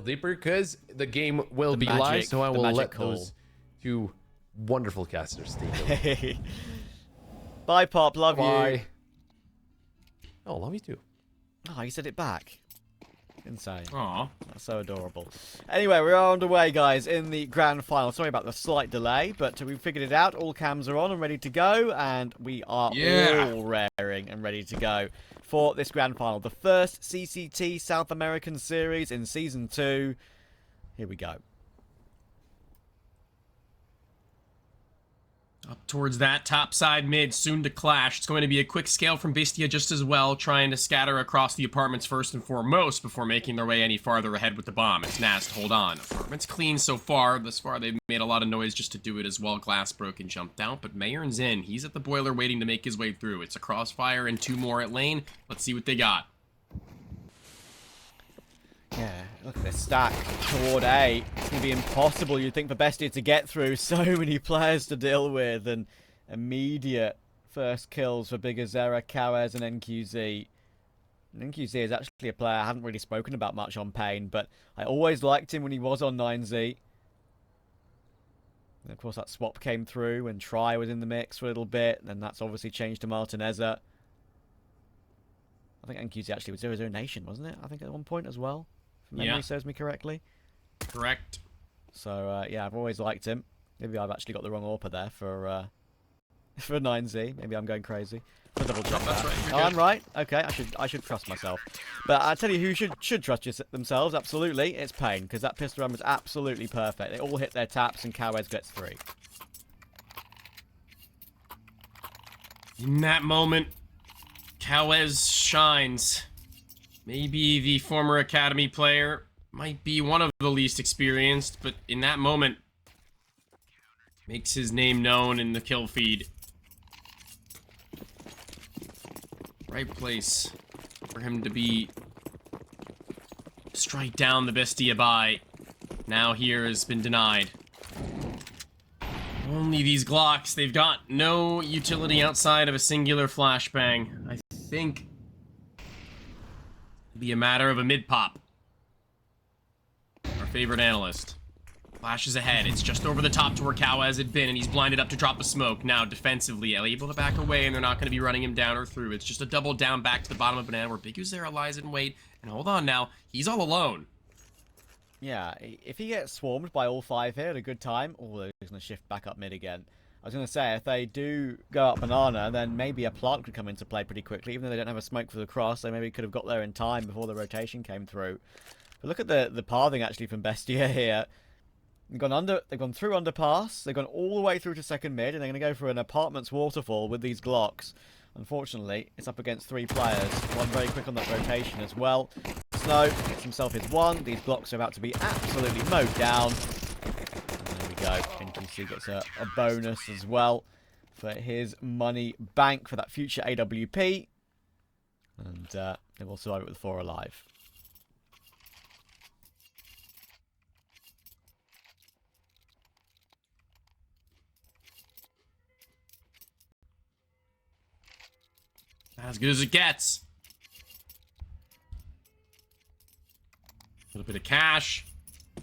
deeper because the game will be live, so I will let those two wonderful casters take over. Bye, Pop. Love you. Oh, love you too. Oh, you said it back. Insane. Aww. That's so adorable. Anyway, we're underway, guys, in the grand final. Sorry about the slight delay, but we figured it out. All cams are on and ready to go, and we are all raring and ready to go for this grand final. The first CCT South American series in Season 2. Here we go. Up towards that top side mid, soon to clash. It's going to be a quick scale from BESTIA just as well, trying to scatter across the apartments first and foremost before making their way any farther ahead with the bomb. It's Nast, hold on. Apartments clean so far. Thus far, they've made a lot of noise just to do it as well. Glass broke and jumped out, but paiN's in. He's at the boiler waiting to make his way through. It's a crossfire and two more at lane. Let's see what they got. Yeah, look at this stack toward A. It's going to be impossible, you'd think, for BESTIA to get through. So many players to deal with, and immediate first kills for Big Azera, Kawez, and NQZ. And NQZ is actually a player I haven't really spoken about much on paiN, but I always liked him when he was on 9Z. And of course, that swap came through, and Try was in the mix for a little bit, and that's obviously changed to Martineza. I think NQZ actually was 0-0 Nation, wasn't it? I think at one point as well. If memory serves me correctly. Correct. So, yeah, I've always liked him. Maybe I've actually got the wrong AWPer there for 9Z. Maybe I'm going crazy. I'll double check that. Right. Oh, I'm right. Okay, I should trust myself. But I tell you who should trust themselves, absolutely. It's paiN, because that pistol run was absolutely perfect. They all hit their taps, and Kawez gets 3. In that moment, Kawez shines. Maybe the former Academy player might be one of the least experienced, but in that moment, makes his name known in the kill feed. Right place for him to be. Strike down the BESTIA buy. Now here has been denied. Only these Glocks. They've got no utility outside of a singular flashbang. I think it'll be a matter of a mid-pop. Our favorite analyst. Flashes ahead. It's just over the top to where Kawez had been, and he's blinded up to drop a smoke. Now, defensively, able to back away, and they're not going to be running him down or through. It's just a double down back to the bottom of Banana, where Big Uzera lies in wait. And hold on now. He's all alone. Yeah, if he gets swarmed by all 5 here at a good time, oh, they're going to shift back up mid again. I was going to say, if they do go up Banana, then maybe a plant could come into play pretty quickly. Even though they don't have a smoke for the cross, they maybe could have got there in time before the rotation came through. But look at the pathing, actually, from BESTIA here. They've gone through underpass, they've gone all the way through to second mid, and they're going to go for an apartments waterfall with these Glocks. Unfortunately, it's up against 3 players. One very quick on that rotation as well. Snow gets himself his 1. These Glocks are about to be absolutely mowed down. And there we go. NQC gets a bonus as well for his money bank for that future AWP. And they will survive it with 4 alive. As good as it gets. A little bit of cash. A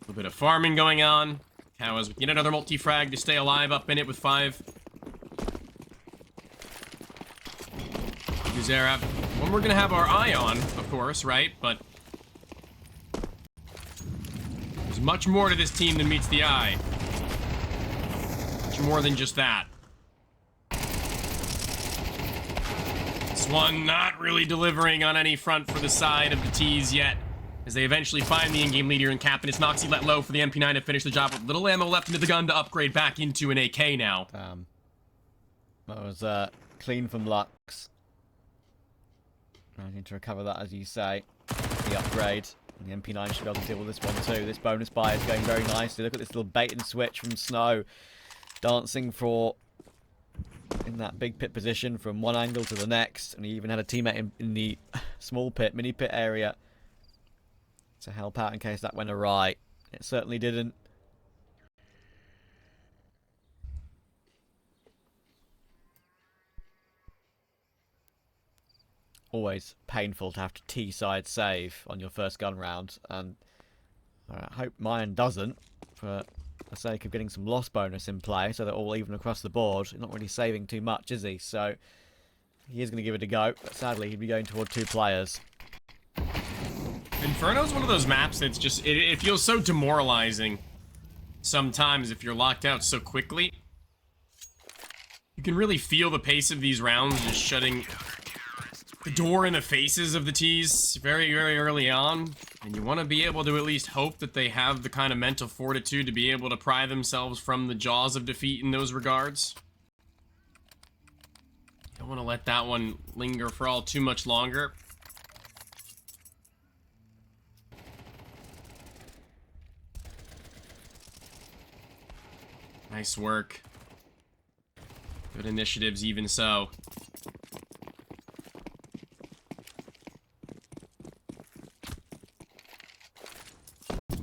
little bit of farming going on. Kawez with yet another multi-frag to stay alive up in it with 5. Uzera. One we're going to have our eye on, of course, right? But there's much more to this team than meets the eye. Much more than just that. One not really delivering on any front for the side of the T's yet, as they eventually find the in-game leader in Cap, and it's Noxy let low for the MP9 to finish the job with little ammo left into the gun to upgrade back into an AK now. Damn. That was clean from Lux. I need to recover that, as you say. The upgrade. And the MP9 should be able to deal with this one too. This bonus buy is going very nicely. Look at this little bait and switch from Snow. Dancing for in that big pit position from one angle to the next, and he even had a teammate in the small pit, mini pit area to help out in case that went awry. It certainly didn't. always painful to have to T-side save on your first gun round, and I hope mine doesn't, for the sake of getting some loss bonus in play, so they're all even across the board. He's not really saving too much, is he? So he is going to give it a go, but sadly he'd be going toward 2 players. Inferno's one of those maps that's just, it feels so demoralizing sometimes if you're locked out so quickly. You can really feel the pace of these rounds just shutting the door in the faces of the T's very, very early on. And you want to be able to at least hope that they have the kind of mental fortitude to be able to pry themselves from the jaws of defeat in those regards. Don't want to let that one linger for all too much longer. Nice work. Good initiatives, even so.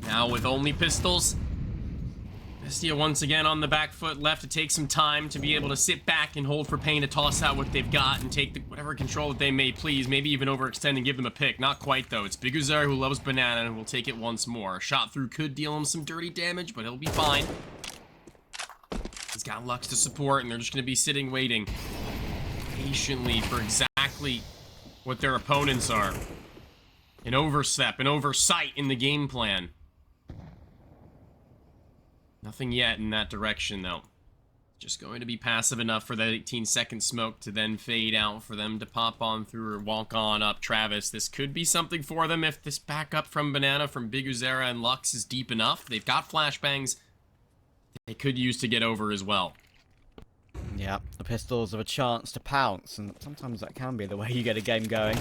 Now with only pistols, BESTIA once again on the back foot, left to take some time to be able to sit back and hold for paiN to toss out what they've got and take whatever control that they may please, maybe even overextend and give them a pick. Not quite though. It's BESTIA who loves banana and will take it once more. A shot through could deal him some dirty damage, but he'll be fine. He's got Lux to support, and they're just going to be sitting waiting patiently for exactly what their opponents are. An overstep, an oversight in the game plan. Nothing yet in that direction, though. Just going to be passive enough for that 18-second smoke to then fade out, for them to pop on through or walk on up Travis. This could be something for them if this backup from Banana, from BESTIA and Lux is deep enough. They've got flashbangs they could use to get over as well. Yeah, the pistols have a chance to pounce, and sometimes that can be the way you get a game going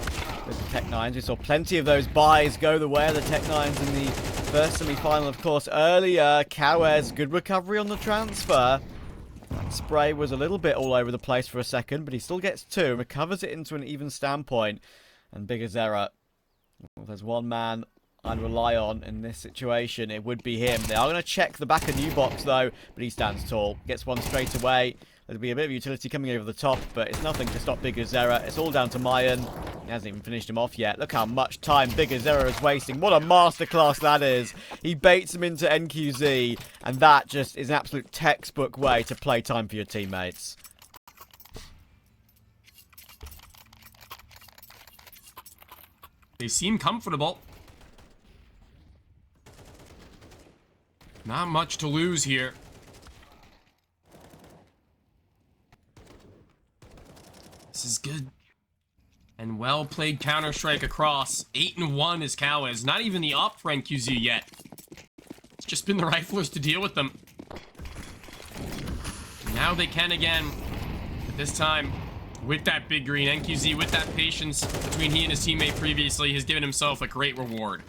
with the Tech-9s. We saw plenty of those buys go the way of the Tech-9s in the first semi-final, of course, earlier. cowes, good recovery on the transfer. That spray was a little bit all over the place for a second, but he still gets 2, recovers it into an even standpoint. And BESTIA, well, there's one man I'd rely on in this situation, it would be him. They are going to check the back of new box though, but he stands tall, gets one straight away. There'll be a bit of utility coming over the top, but it's nothing to stop BESTIA. It's all down to paiN. He hasn't even finished him off yet. Look how much time BESTIA is wasting. What a masterclass that is. He baits him into NQZ, and that just is an absolute textbook way to play time for your teammates. They seem comfortable. Not much to lose here. This is good. And well played Counter-Strike across. 8-1 is cowes. Not even the op for NQZ yet. It's just been the riflers to deal with them. Now they can again. But this time, with that big green, NQZ with that patience between he and his teammate previously has given himself a great reward.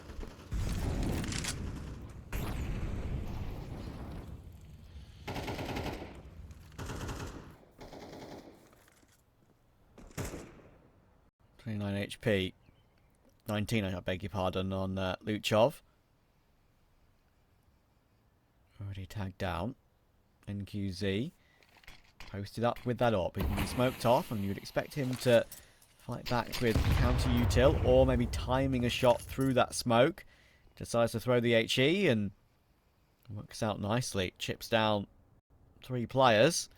HP, 19, I beg your pardon, on Luchov. Already tagged down. NQZ posted up with that op. He's been smoked off, and you'd expect him to fight back with counter-util, or maybe timing a shot through that smoke. Decides to throw the HE, and works out nicely. Chips down 3 players.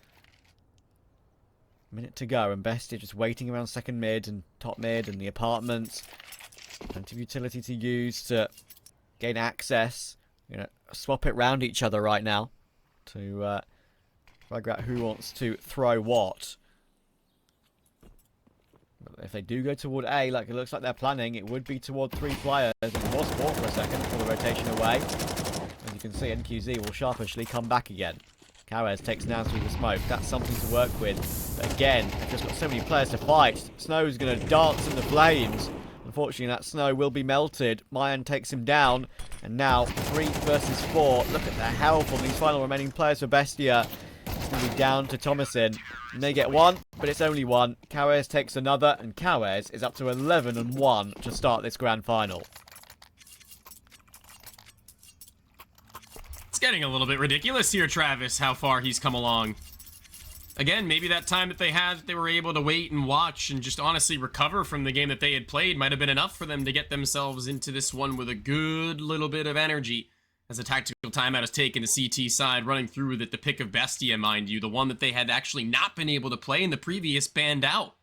Minute to go, and BESTIA just waiting around second mid and top mid and the apartments. Plenty of utility to use to gain access. You know, swap it round each other right now to figure out who wants to throw what. But if they do go toward A, like it looks like they're planning, it would be toward 3 players. It was 4 for a second before the rotation away. As you can see, NQZ will sharpishly come back again. cowes takes now through the smoke. That's something to work with. But again, they've just got so many players to fight. Snow's going to dance in the flames. Unfortunately, that snow will be melted. paiN takes him down. And now, 3 versus 4. Look at the health on these final remaining players for BESTIA. It's going to be down to Thomason. And they get 1, but it's only 1. cowes takes another, and cowes is up to 11-1 to start this grand final. It's getting a little bit ridiculous here, Travis, how far he's come along. again, maybe that time that they had, they were able to wait and watch and just honestly recover from the game that they had played might have been enough for them to get themselves into this one with a good little bit of energy. As a tactical timeout is taken, the CT side running through with it, the pick of Bestia, mind you, the one that they had actually not been able to play in the previous, banned out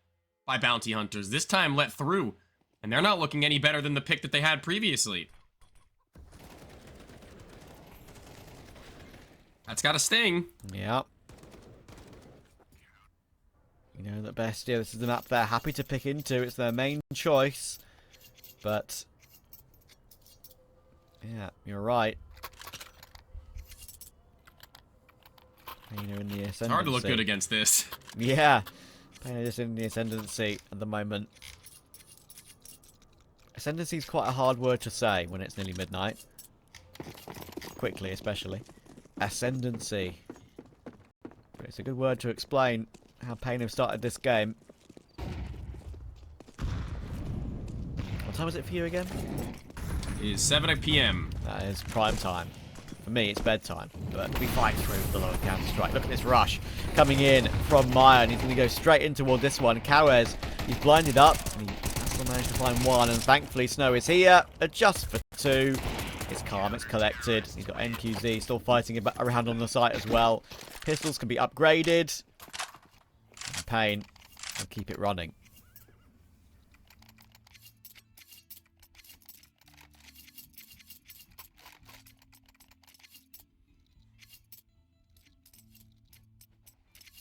by Bounty Hunters. This time let through, and they're not looking any better than the pick that they had previously. That's got a sting. Yeah. You know that Bestia, this is the map they're happy to pick into. It's their main choice. But yeah, you're right. You know, in the ascendancy. It's hard to look good against this. Yeah. Just in the ascendancy at the moment. Ascendancy is quite a hard word to say when it's nearly midnight. Quickly, especially. Ascendancy. But it's a good word to explain how paiN have started this game. What time is it for you again? It is 7 p.m. That is prime time. For me, it's bedtime, but we fight through the lower Counter-Strike. Look at this rush coming in from Maya, and he's going to go straight in toward this one. Kawes, he's blinded up, and he still managed to find one, and thankfully Snow is here. Adjust for 2. It's calm, it's collected. He's got NQZ still fighting around on the site as well. Pistols can be upgraded. And paiN will keep it running.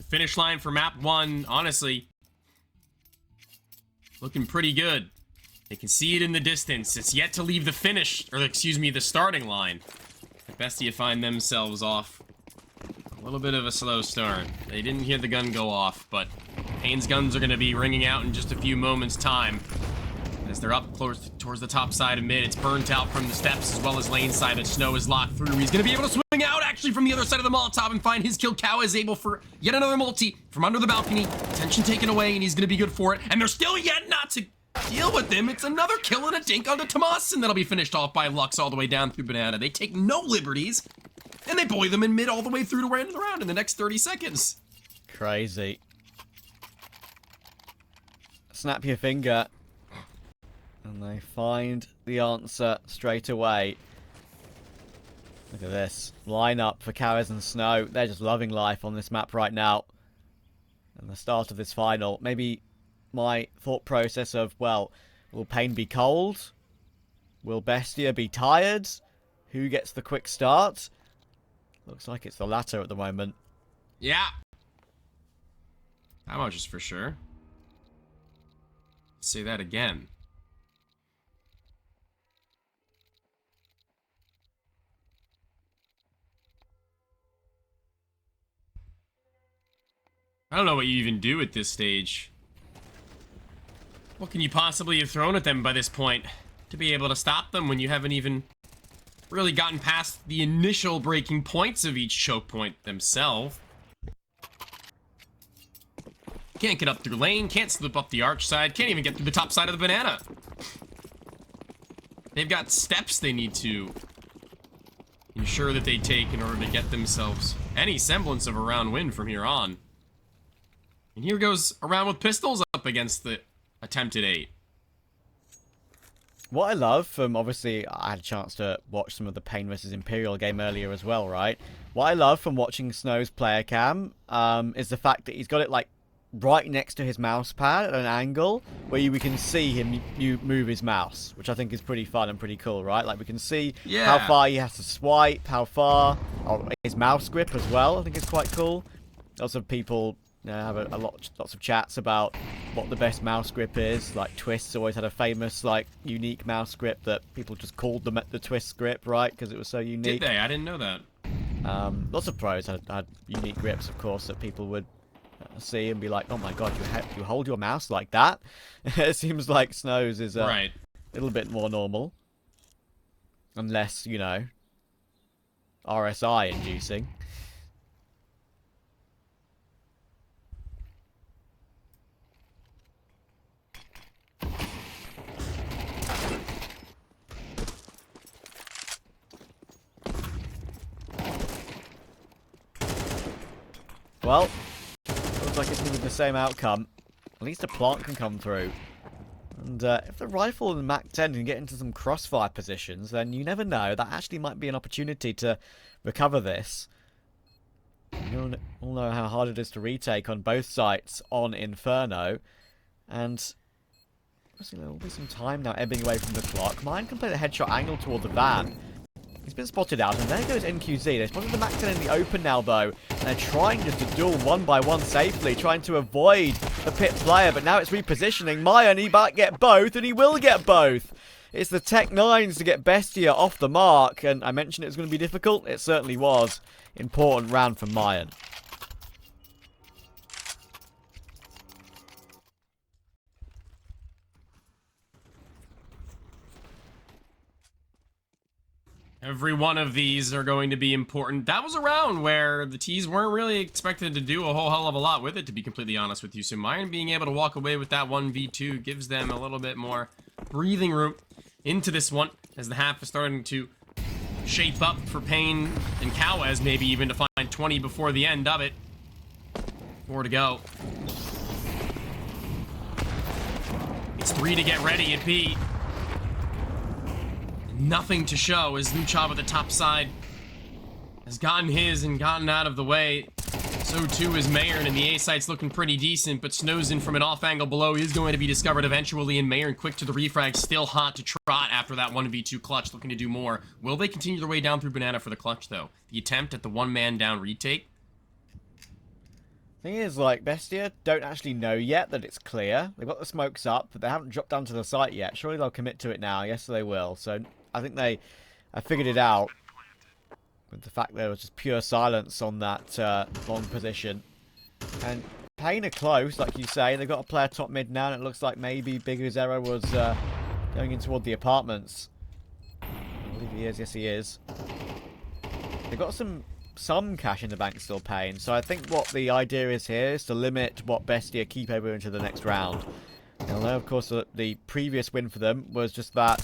Finish line for map 1, honestly, looking pretty good. They can see it in the distance. It's yet to leave the finish, or excuse me, the starting line. Bestia find themselves off a little bit of a slow start. They didn't hear the gun go off, but paiN's guns are going to be ringing out in just a few moments' time. As they're up close towards the top side of mid, it's burnt out from the steps as well as lane side that Snow is locked through. He's going to be able to swing out actually from the other side of the Molotov and find his kill. Cow is able for yet another multi from under the balcony. Attention taken away, and he's going to be good for it. And they're still yet not to deal with him. It's another kill and a dink onto Tomas, and that'll be finished off by Lux all the way down through Banana. They take no liberties, and they bully them in mid all the way through to end of the round in the next 30 seconds. Crazy. Snap your finger. And they find the answer straight away. Look at this. Line up for Kawes and Snow. They're just loving life on this map right now. And the start of this final. Maybe my thought process of, well, will paiN be cold? Will Bestia be tired? Who gets the quick start? Looks like it's the latter at the moment. Yeah. That much is for sure. Say that again. I don't know what you even do at this stage. What can you possibly have thrown at them by this point to be able to stop them when you haven't even really gotten past the initial breaking points of each choke point themselves? Can't get up through lane, can't slip up the arch side, can't even get through the top side of the Banana. They've got steps they need to ensure that they take in order to get themselves any semblance of a round win from here on. And here goes around with pistols up against the attempted 8. What I love from, obviously, I had a chance to watch some of the paiN vs Imperial game earlier as well, right? What I love from watching Snow's player cam is the fact that he's got it, like, right next to his mouse pad at an angle where we can see him move his mouse, which I think is pretty fun and pretty cool, right? Like, we can see how far he has to swipe, how far, his mouse grip as well. I think it's quite cool. Lots of people have lots of chats about what the best mouse grip is. Like, Twist's always had a famous, like, unique mouse grip that people just called the Twist grip, right? Because it was so unique. Did they? I didn't know that. Lots of pros had unique grips, of course, that people would see and be like, oh my god, you hold your mouse like that? It seems like Snow's is a little bit more normal. Unless, you know, RSI inducing. Well, looks like it's going to be the same outcome. At least a plant can come through. And if the rifle and MAC-10 can get into some crossfire positions, then you never know. That actually might be an opportunity to recover this. You all know how hard it is to retake on both sites on Inferno. And there will be some time now ebbing away from the clock. paiN can play the headshot angle toward the van. He's been spotted out, and there goes NQZ. They spotted the MAC-10 in the open now, though. And they're trying just to duel one by one safely, trying to avoid the pit player. But now it's repositioning. paiN, he might get both, and he will get both. It's the Tech 9s to get BESTIA off the mark. And I mentioned it was going to be difficult. It certainly was. Important round for paiN. Every one of these are going to be important. That was a round where the T's weren't really expected to do a whole hell of a lot with it, to be completely honest with you. So paiN being able to walk away with that 1v2 gives them a little bit more breathing room into this one, as the half is starting to shape up for paiN and Cowes, maybe even to find 20 before the end of it. 4 to go. It's 3 to get ready at B. Nothing to show as Luchov at the top side has gotten his and gotten out of the way. So too is paiN, and the A site's looking pretty decent, but Snowzen from an off angle below is going to be discovered eventually, and paiN quick to the refrag, still hot to trot after that 1v2 clutch, looking to do more. Will they continue their way down through Banana for the clutch, though? The attempt at the one-man down retake? Thing is, like, BESTIA don't actually know yet that it's clear. They've got the smokes up, but they haven't dropped down to the site yet. Surely they'll commit to it now. Yes, they will. So I think I figured it out with the fact there was just pure silence on that long position. And paiN are close, like you say. They've got a player top mid now, and it looks like maybe Bigger Zero was going in toward the apartments. I believe he is. Yes, he is. They've got some cash in the bank still, paiN. So I think what the idea is here is to limit what BESTIA keep over into the next round. Although, of course, the previous win for them was just that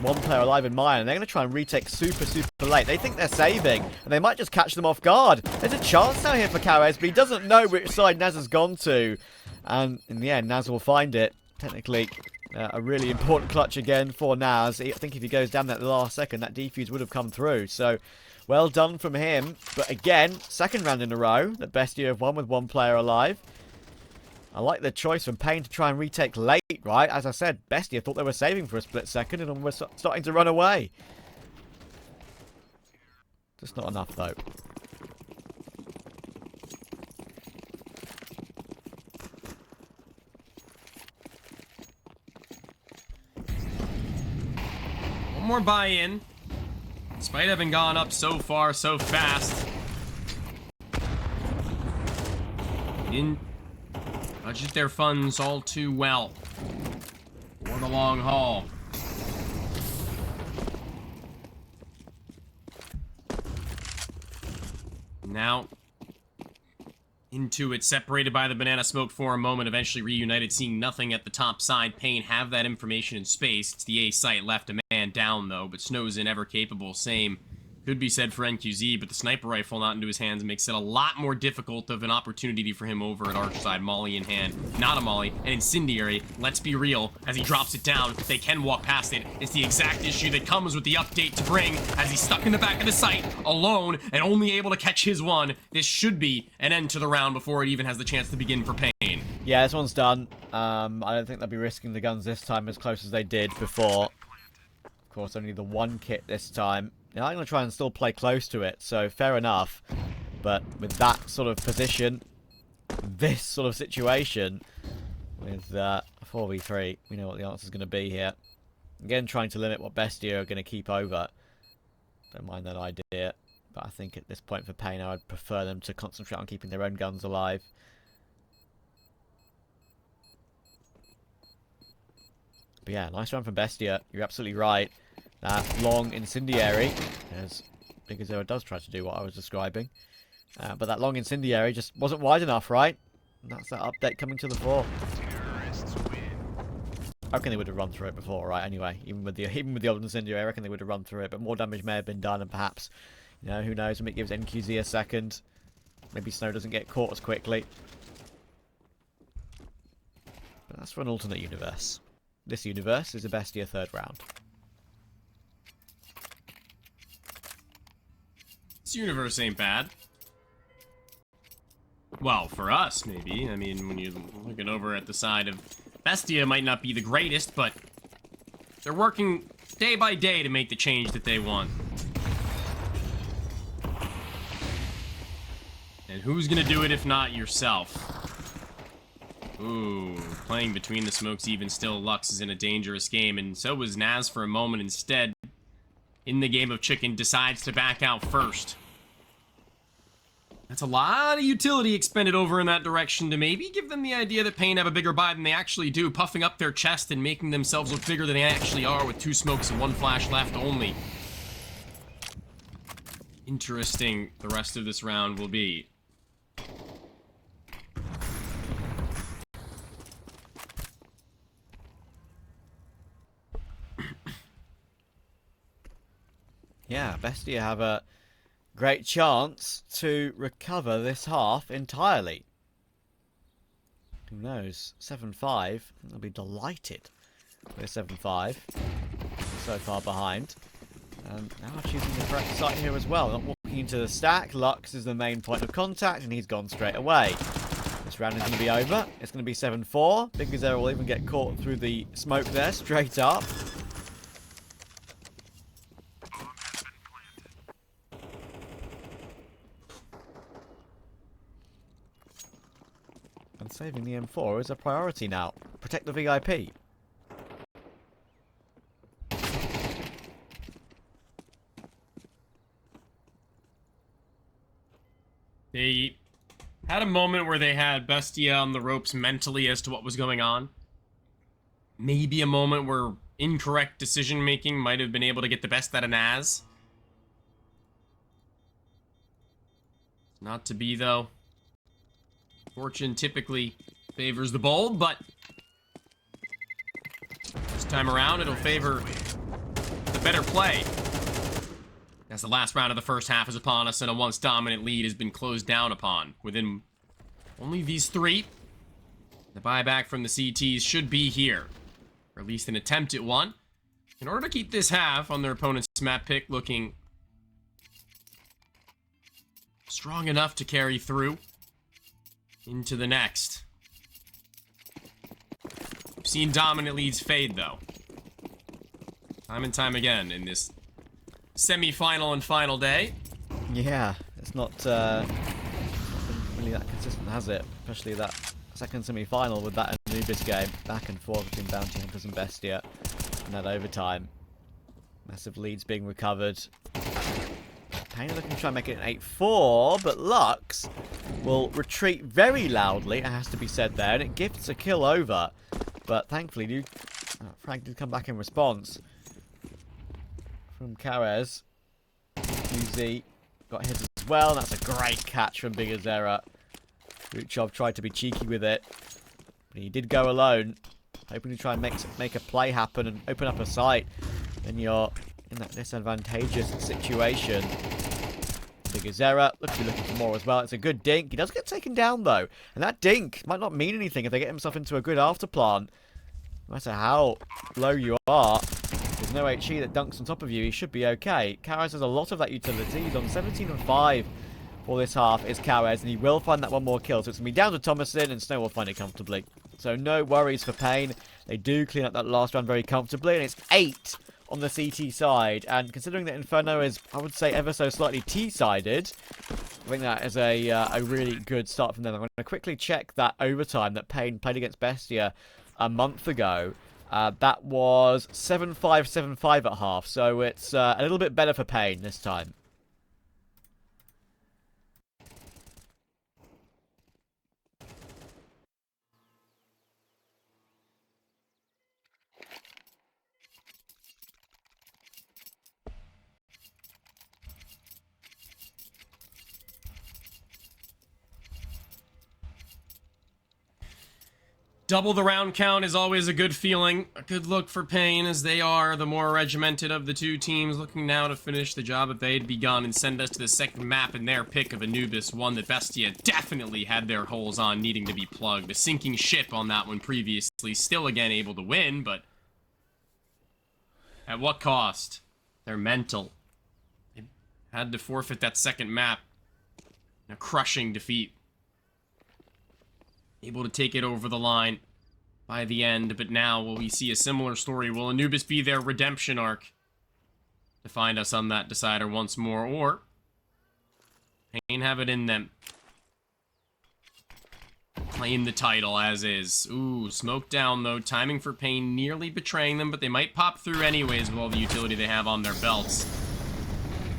one player alive in paiN, and they're going to try and retake super late. They think they're saving, and they might just catch them off guard. There's a chance now here for Cowes, but he doesn't know which side Naz has gone to. And in the end, Naz will find it. Technically, a really important clutch again for Naz. I think if he goes down at the last second, that defuse would have come through. So, well done from him. But again, second round in a row that BESTIA have won with one player alive. I like the choice from paiN to try and retake late, right? As I said, BESTIA thought they were saving for a split second and were starting to run away. Just not enough, though. One more buy-in. Despite having gone up so far, so fast. Didn't budget their funds all too well for the long haul. Now into it, separated by the banana smoke for a moment, eventually reunited, seeing nothing at the top side. paiN have that information in space. It's the A site, left a man down though, but Snowzen ever capable. Same could be said for NQZ, but the sniper rifle not into his hands makes it a lot more difficult of an opportunity for him over at Archside. Molly in hand. Not a Molly, an incendiary. Let's be real. As he drops it down, they can walk past it. It's the exact issue that comes with the update to bring, as he's stuck in the back of the site, alone, and only able to catch his one. This should be an end to the round before it even has the chance to begin for paiN. Yeah, this one's done. I don't think they'll be risking the guns this time as close as they did before. Of course, only the one kit this time. Now, I'm going to try and still play close to it, so fair enough. But with that sort of position, this sort of situation, with 4v3, we know what the answer is going to be here. Again, trying to limit what BESTIA are going to keep over. Don't mind that idea. But I think at this point for paiN, I would prefer them to concentrate on keeping their own guns alive. But yeah, nice run from BESTIA. You're absolutely right. That long incendiary, as Big Zero does try to do what I was describing. But that long incendiary just wasn't wide enough, right? And that's that update coming to the fore. I reckon they would have run through it before, right? Anyway, even with the old incendiary, I reckon they would have run through it. But more damage may have been done, and perhaps, you know, who knows? Maybe it gives NQZ a second. Maybe Snow doesn't get caught as quickly. That's for an alternate universe. This universe is a Bestia third round. This universe ain't bad. Well, for us, maybe. I mean, when you're looking over at the side of Bestia, might not be the greatest, but they're working day by day to make the change that they want. And who's gonna do it if not yourself? Ooh, playing between the smokes even still, Lux is in a dangerous game, and so was Naz for a moment. Instead, in the game of chicken, decides to back out first. That's a lot of utility expended over in that direction to maybe give them the idea that paiN have a bigger buy than they actually do, puffing up their chest and making themselves look bigger than they actually are with 2 smokes and 1 flash left only. Interesting the rest of this round will be. Yeah, Bestia have a great chance to recover this half entirely. Who knows? 7-5. They'll be delighted with 7-5. So far behind. And now choosing the correct site here as well. Not walking into the stack. Lux is the main point of contact, and he's gone straight away. This round is going to be over. It's going to be 7-4. BigZero will even get caught through the smoke there, straight up. And saving the M4 is a priority now. Protect the VIP. They had a moment where they had Bestia on the ropes mentally as to what was going on. Maybe a moment where incorrect decision-making might have been able to get the best out of Naz. Not to be, though. Fortune typically favors the bold, but this time around it'll favor the better play. As the last round of the first half is upon us and a once dominant lead has been closed down upon. Within only these 3, the buyback from the CTs should be here. Or at least an attempt at one. In order to keep this half on their opponent's map pick looking strong enough to carry through into the next. We've seen dominant leads fade, though. Time and time again in this semi-final and final day. Yeah, it's not been really that consistent, has it? Especially that second semi-final with that Anubis game. Back and forth between Bounty Hunters and Bestia. And that overtime. Massive leads being recovered. paiN looking to try and make it an 8-4, but Lux will retreat very loudly, it has to be said there, and it gifts a kill over. But thankfully, Frank did come back in response from Karez. UZ got his as well, and that's a great catch from BigZero. Ruchov tried to be cheeky with it, but he did go alone, hoping to try and make a play happen and open up a site. Then you're in that disadvantageous situation. BigZero looks to be looking for more as well. It's a good dink. He does get taken down though, and that dink might not mean anything if they get himself into a good afterplan. No matter how low you are, there's no HE that dunks on top of you. He should be okay. Karez has a lot of that utility. He's on 17 and 5 for this half is Karez, and he will find that one more kill. So it's going to be down to Thomason, and Snow will find it comfortably. So no worries for paiN. They do clean up that last round very comfortably, and it's 8 on the CT side. And considering that Inferno is, I would say, ever so slightly T-sided, I think that is a really good start from them. I'm going to quickly check that overtime that paiN played against Bestia a month ago. That was 7-5, 7-5 at half, so it's a little bit better for paiN this time. Double the round count is always a good feeling. A good look for paiN, as they are the more regimented of the two teams, looking now to finish the job that they'd begun and send us to the second map in their pick of Anubis, one that BESTIA definitely had their holes on, needing to be plugged. A sinking ship on that one previously, still again able to win, but at what cost? Their mental. They had to forfeit that second map in a crushing defeat. Able to take it over the line by the end, but now will we see a similar story? Will Anubis be their redemption arc to find us on that decider once more, or paiN have it in them? Claim the title as is. Ooh, smoke down though. Timing for paiN nearly betraying them, but they might pop through anyways with all the utility they have on their belts.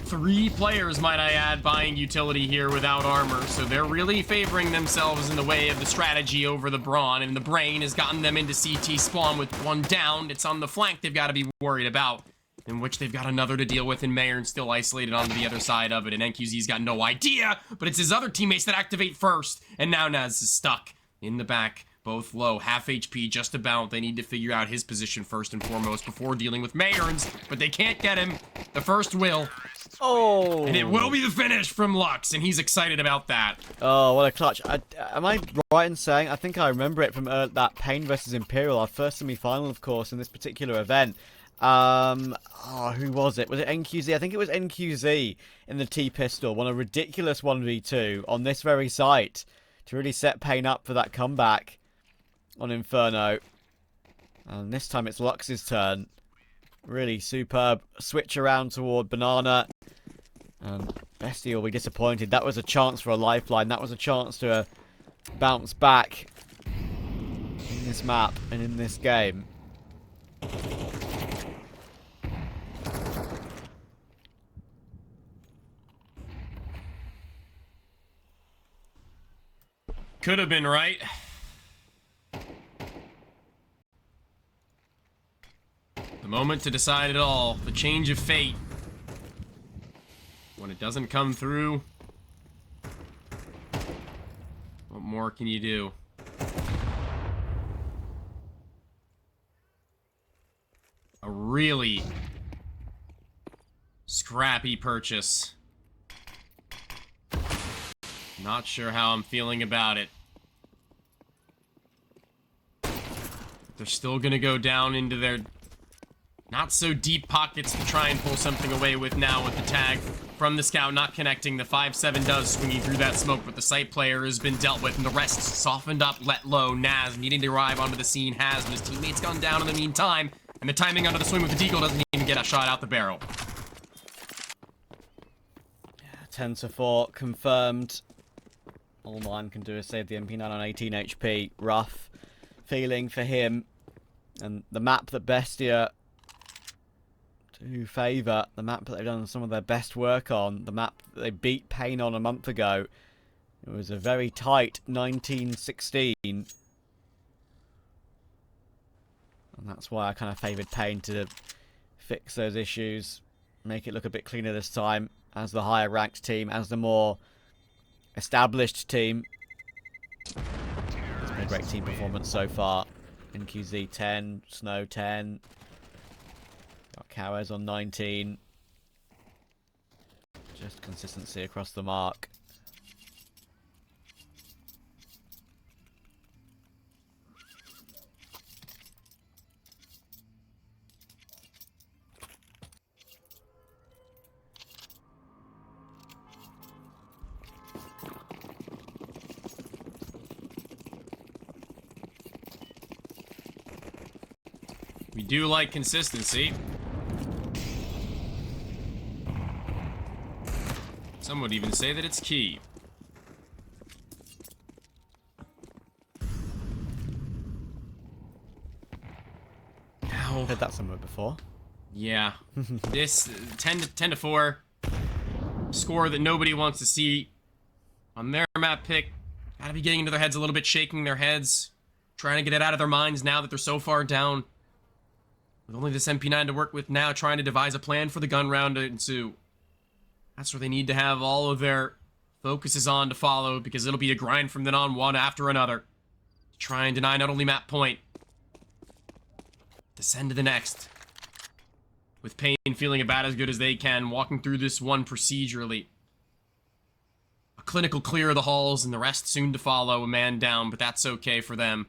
3 players, might I add, buying utility here without armor, so they're really favoring themselves in the way of the strategy over the Brawn, and the Brain has gotten them into CT spawn with 1 down. It's on the flank they've got to be worried about, in which they've got another to deal with, and paiN still isolated onto the other side of it, and NQZ's got no idea, but it's his other teammates that activate first, and now Naz is stuck in the back. Both low, half HP, just about. They need to figure out his position first and foremost before dealing with paiN's, but they can't get him. The first will. Oh! And it will be the finish from Lux, and he's excited about that. Oh, what a clutch. Am I right in saying, I think I remember it from that paiN versus Imperial, our first semi-final, of course, in this particular event. Who was it? Was it NQZ? I think it was NQZ in the T-Pistol, won a ridiculous 1v2 on this very site to really set paiN up for that comeback on Inferno. And this time it's Lux's turn. Really superb switch around toward Banana. And BESTIA will be disappointed. That was a chance for a lifeline. That was a chance to bounce back in this map and in this game. Could have been right. The moment to decide it all. The change of fate. When it doesn't come through, what more can you do? A really scrappy purchase. Not sure how I'm feeling about it. They're still gonna go down into their not so deep pockets to try and pull something away with now with the tag from the scout not connecting. The 5-7 does swinging through that smoke, but the site player has been dealt with, and the rest softened up, let low. Naz needing to arrive onto the scene has, but his teammates gone down in the meantime, and the timing under the swing with the deagle doesn't even get a shot out the barrel. 10-4 confirmed. All man can do is save the MP9 on 18 HP. Rough feeling for him. And the map that BESTIA do favour, the map that they've done some of their best work on, the map that they beat paiN on a month ago. It was a very tight 19-16. And that's why I kind of favoured paiN to fix those issues, make it look a bit cleaner this time, as the higher ranked team, as the more established team. It's been a great team performance so far. NQZ 10, Snow 10. Got Cowers on 19. Just consistency across the mark. We do like consistency. Some would even say that it's key. Now, Heard that somewhere before. yeah, this 10 to 4 score that nobody wants to see on their map pick. Gotta be getting into their heads a little bit, shaking their heads, trying to get it out of their minds now that they're so far down. With only this MP9 to work with now, trying to devise a plan for the gun round to ensue. That's where they need to have all of their focuses on to follow, because it'll be a grind from then on, one after another. Try and deny not only map point, descend to the next. With paiN feeling about as good as they can, walking through this one procedurally. A clinical clear of the halls, and the rest soon to follow, a man down, but that's okay for them.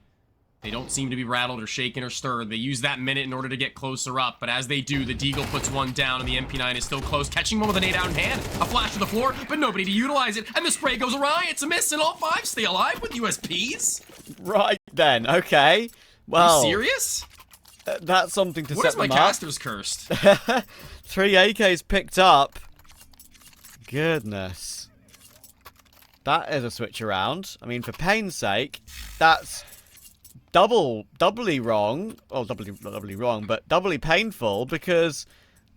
They don't seem to be rattled or shaken or stirred. They use that minute in order to get closer up, but as they do, the Deagle puts one down, and the MP9 is still close, catching one with a nade out in hand. A flash to the floor, but nobody to utilize it, and the spray goes awry. It's a miss, and all 5 stay alive with USPs. Right then, okay. Well, are you serious? That's something to what set is my them up. caster's cursed? 3 AKs picked up. Goodness. That is a switch around. I mean, for paiN's sake, that's doubly wrong. Well, not doubly wrong, but doubly painful, because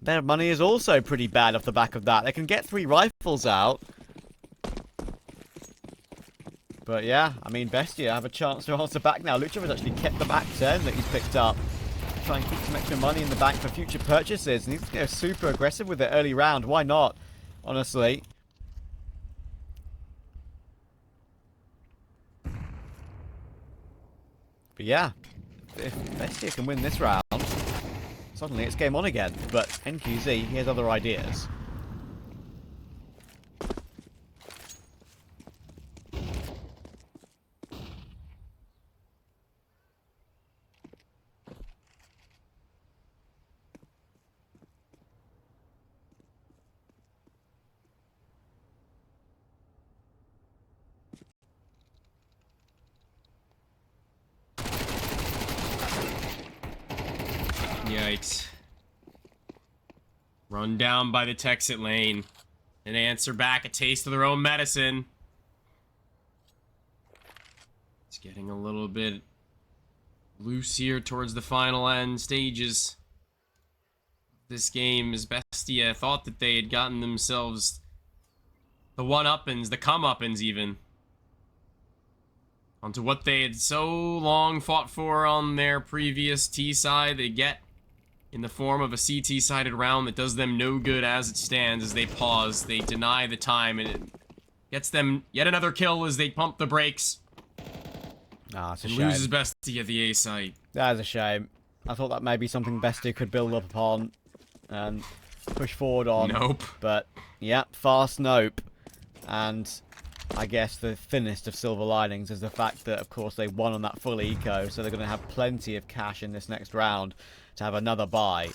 their money is also pretty bad off the back of that. They can get 3 rifles out. But yeah, I mean, BESTIA have a chance to answer back now. Lucha has actually kept the back 10 that he's picked up. Try and keep some extra money in the bank for future purchases. And he's super aggressive with it early round. Why not? Honestly. But yeah, if BESTIA can win this round, suddenly it's game on again. But NQZ, he has other ideas. Yikes. Run down by the Texit lane. And answer back a taste of their own medicine. It's getting a little bit loose here towards the final end stages. This game, as BESTIA thought that they had gotten themselves the one-uppins, the come-uppins even, onto what they had so long fought for on their previous T side. They get in the form of a CT-sided round that does them no good as it stands. As they pause, they deny the time, and it gets them yet another kill as they pump the brakes. Ah, it's a and shame. loses BESTIA at the A site. That is a shame. I thought that may be something BESTIA could build up upon and push forward on. Nope. But, yeah, fast nope. And I guess the thinnest of silver linings is the fact that, of course, they won on that full eco, so they're going to have plenty of cash in this next round to have another buy.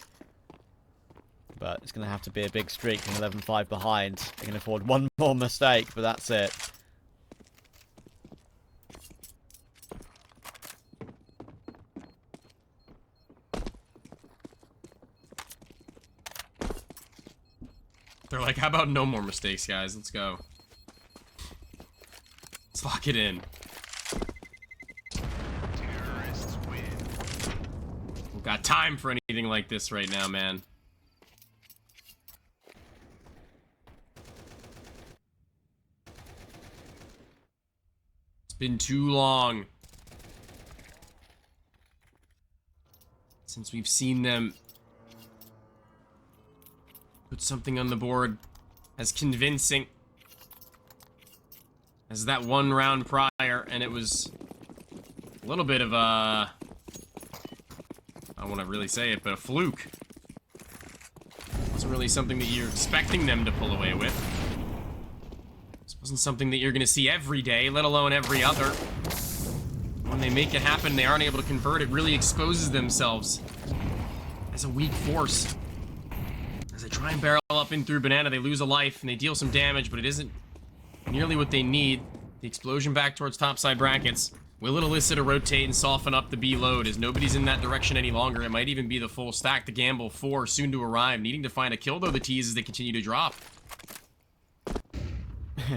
But it's going to have to be a big streak and 11-5 behind. They can afford one more mistake, but that's it. They're like, how about no more mistakes, guys? Let's go. Let's lock it in. We've got time for anything like this right now, man. It's been too long since we've seen them put something on the board as convincing as that one round prior, and it was a little bit of a, I don't want to really say it, but a fluke. It wasn't really something that you're expecting them to pull away with. This wasn't something that you're going to see every day, let alone every other. When they make it happen, they aren't able to convert. It really exposes themselves as a weak force. As they try and barrel up in through Banana, they lose a life and they deal some damage, but it isn't nearly what they need. The explosion back towards topside brackets. Will it elicit a rotate and soften up the B load? As nobody's in that direction any longer, it might even be the full stack. The gamble 4 soon to arrive. Needing to find a kill, though, the T's as they continue to drop.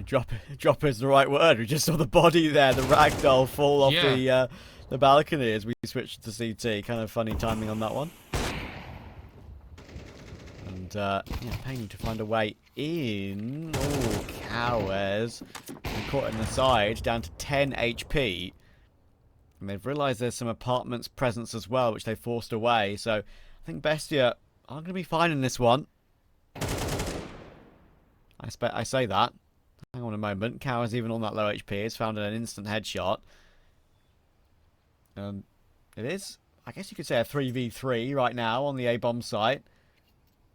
Drop is the right word. We just saw the body there, the ragdoll fall off the balcony as we switched to CT. Kind of funny timing on that one. And, yeah, paiN to find a way in. Oh, Cowers. Caught in the side, down to 10 HP. And they've realised there's some apartments presence as well, which they forced away. So, I think BESTIA are going to be fine in this one. I say that. Hang on a moment. Cowers, even on that low HP, has found an instant headshot. It is, I guess you could say, a 3v3 right now on the A-bomb site.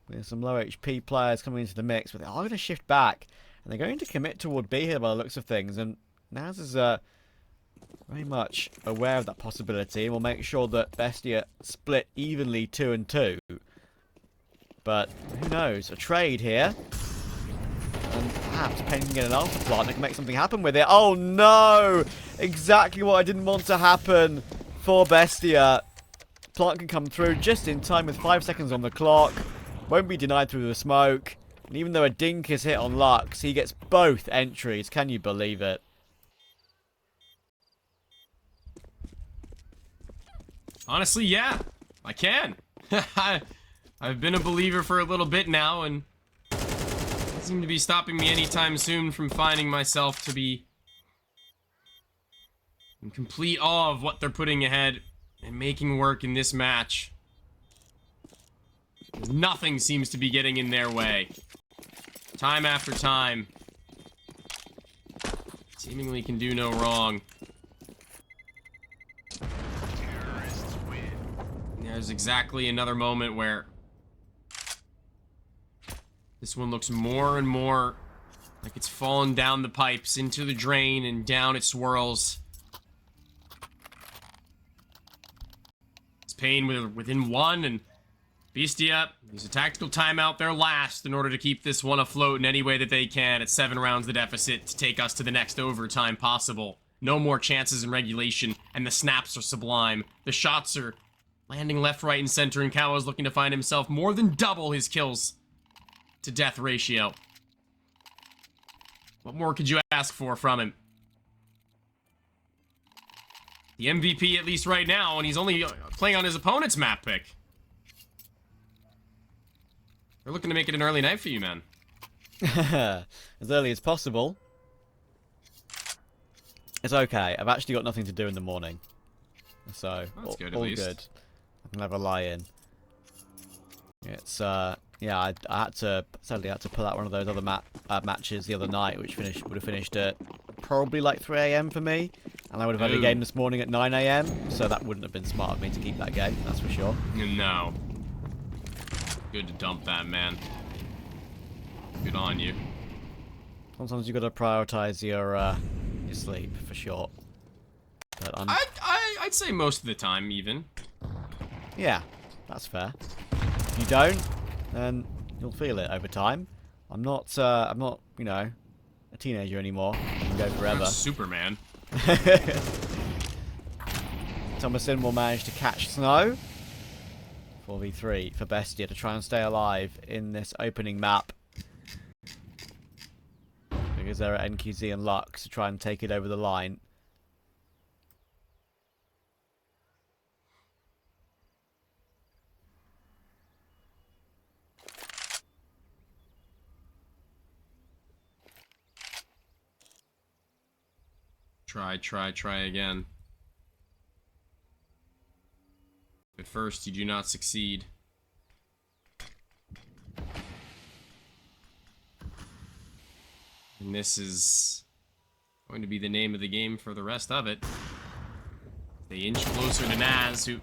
With some low HP players coming into the mix, but they are going to shift back. And they're going to commit toward B here by the looks of things. And Naz is very much aware of that possibility. And will make sure that BESTIA split evenly 2 and 2. But who knows? A trade here. And perhaps paiN can get an alpha plant and can make something happen with it. Oh no! Exactly what I didn't want to happen for BESTIA. Plant can come through just in time with 5 seconds on the clock. Won't be denied through the smoke. And even though a dink is hit on Lux, he gets both entries. Can you believe it? Honestly, yeah. I can. I've been a believer for a little bit now, and it doesn't seem to be stopping me anytime soon from finding myself to be in complete awe of what they're putting ahead and making work in this match. Nothing seems to be getting in their way. Time after time. Seemingly can do no wrong. There's exactly another moment where this one looks more and more like it's fallen down the pipes into the drain and down it swirls. It's paiN within one, and BESTIA use a tactical timeout their last in order to keep this one afloat in any way that they can at 7 rounds the deficit to take us to the next overtime possible. No more chances in regulation, and the snaps are sublime. The shots are landing left, right, and center, and Kao is looking to find himself more than double his kills to death ratio. What more could you ask for from him? The MVP, at least right now, and he's only playing on his opponent's map pick. They're looking to make it an early night for you, man. As early as possible. It's okay. I've actually got nothing to do in the morning. So, that's good, at all least. good. I can have a lie-in. It's, yeah, I had to, sadly, I had to pull out one of those other matches the other night, which would have finished at probably like 3 AM for me. And I would have had a game this morning at 9 AM, so that wouldn't have been smart of me to keep that game, that's for sure. No. Good to dump that, man. Good on you. Sometimes you've got to prioritize your sleep, for sure. But I'd say most of the time, even. Yeah, that's fair. If you don't, then you'll feel it over time. I'm not, you know, a teenager anymore. I can go forever. You're Superman. Thomason will manage to catch Snow. 4v3 for BESTIA to try and stay alive in this opening map. Because there are NQZ and Lux to try and take it over the line. Try again. At first, you do not succeed. And this is going to be the name of the game for the rest of it. They inch closer to Naz, who,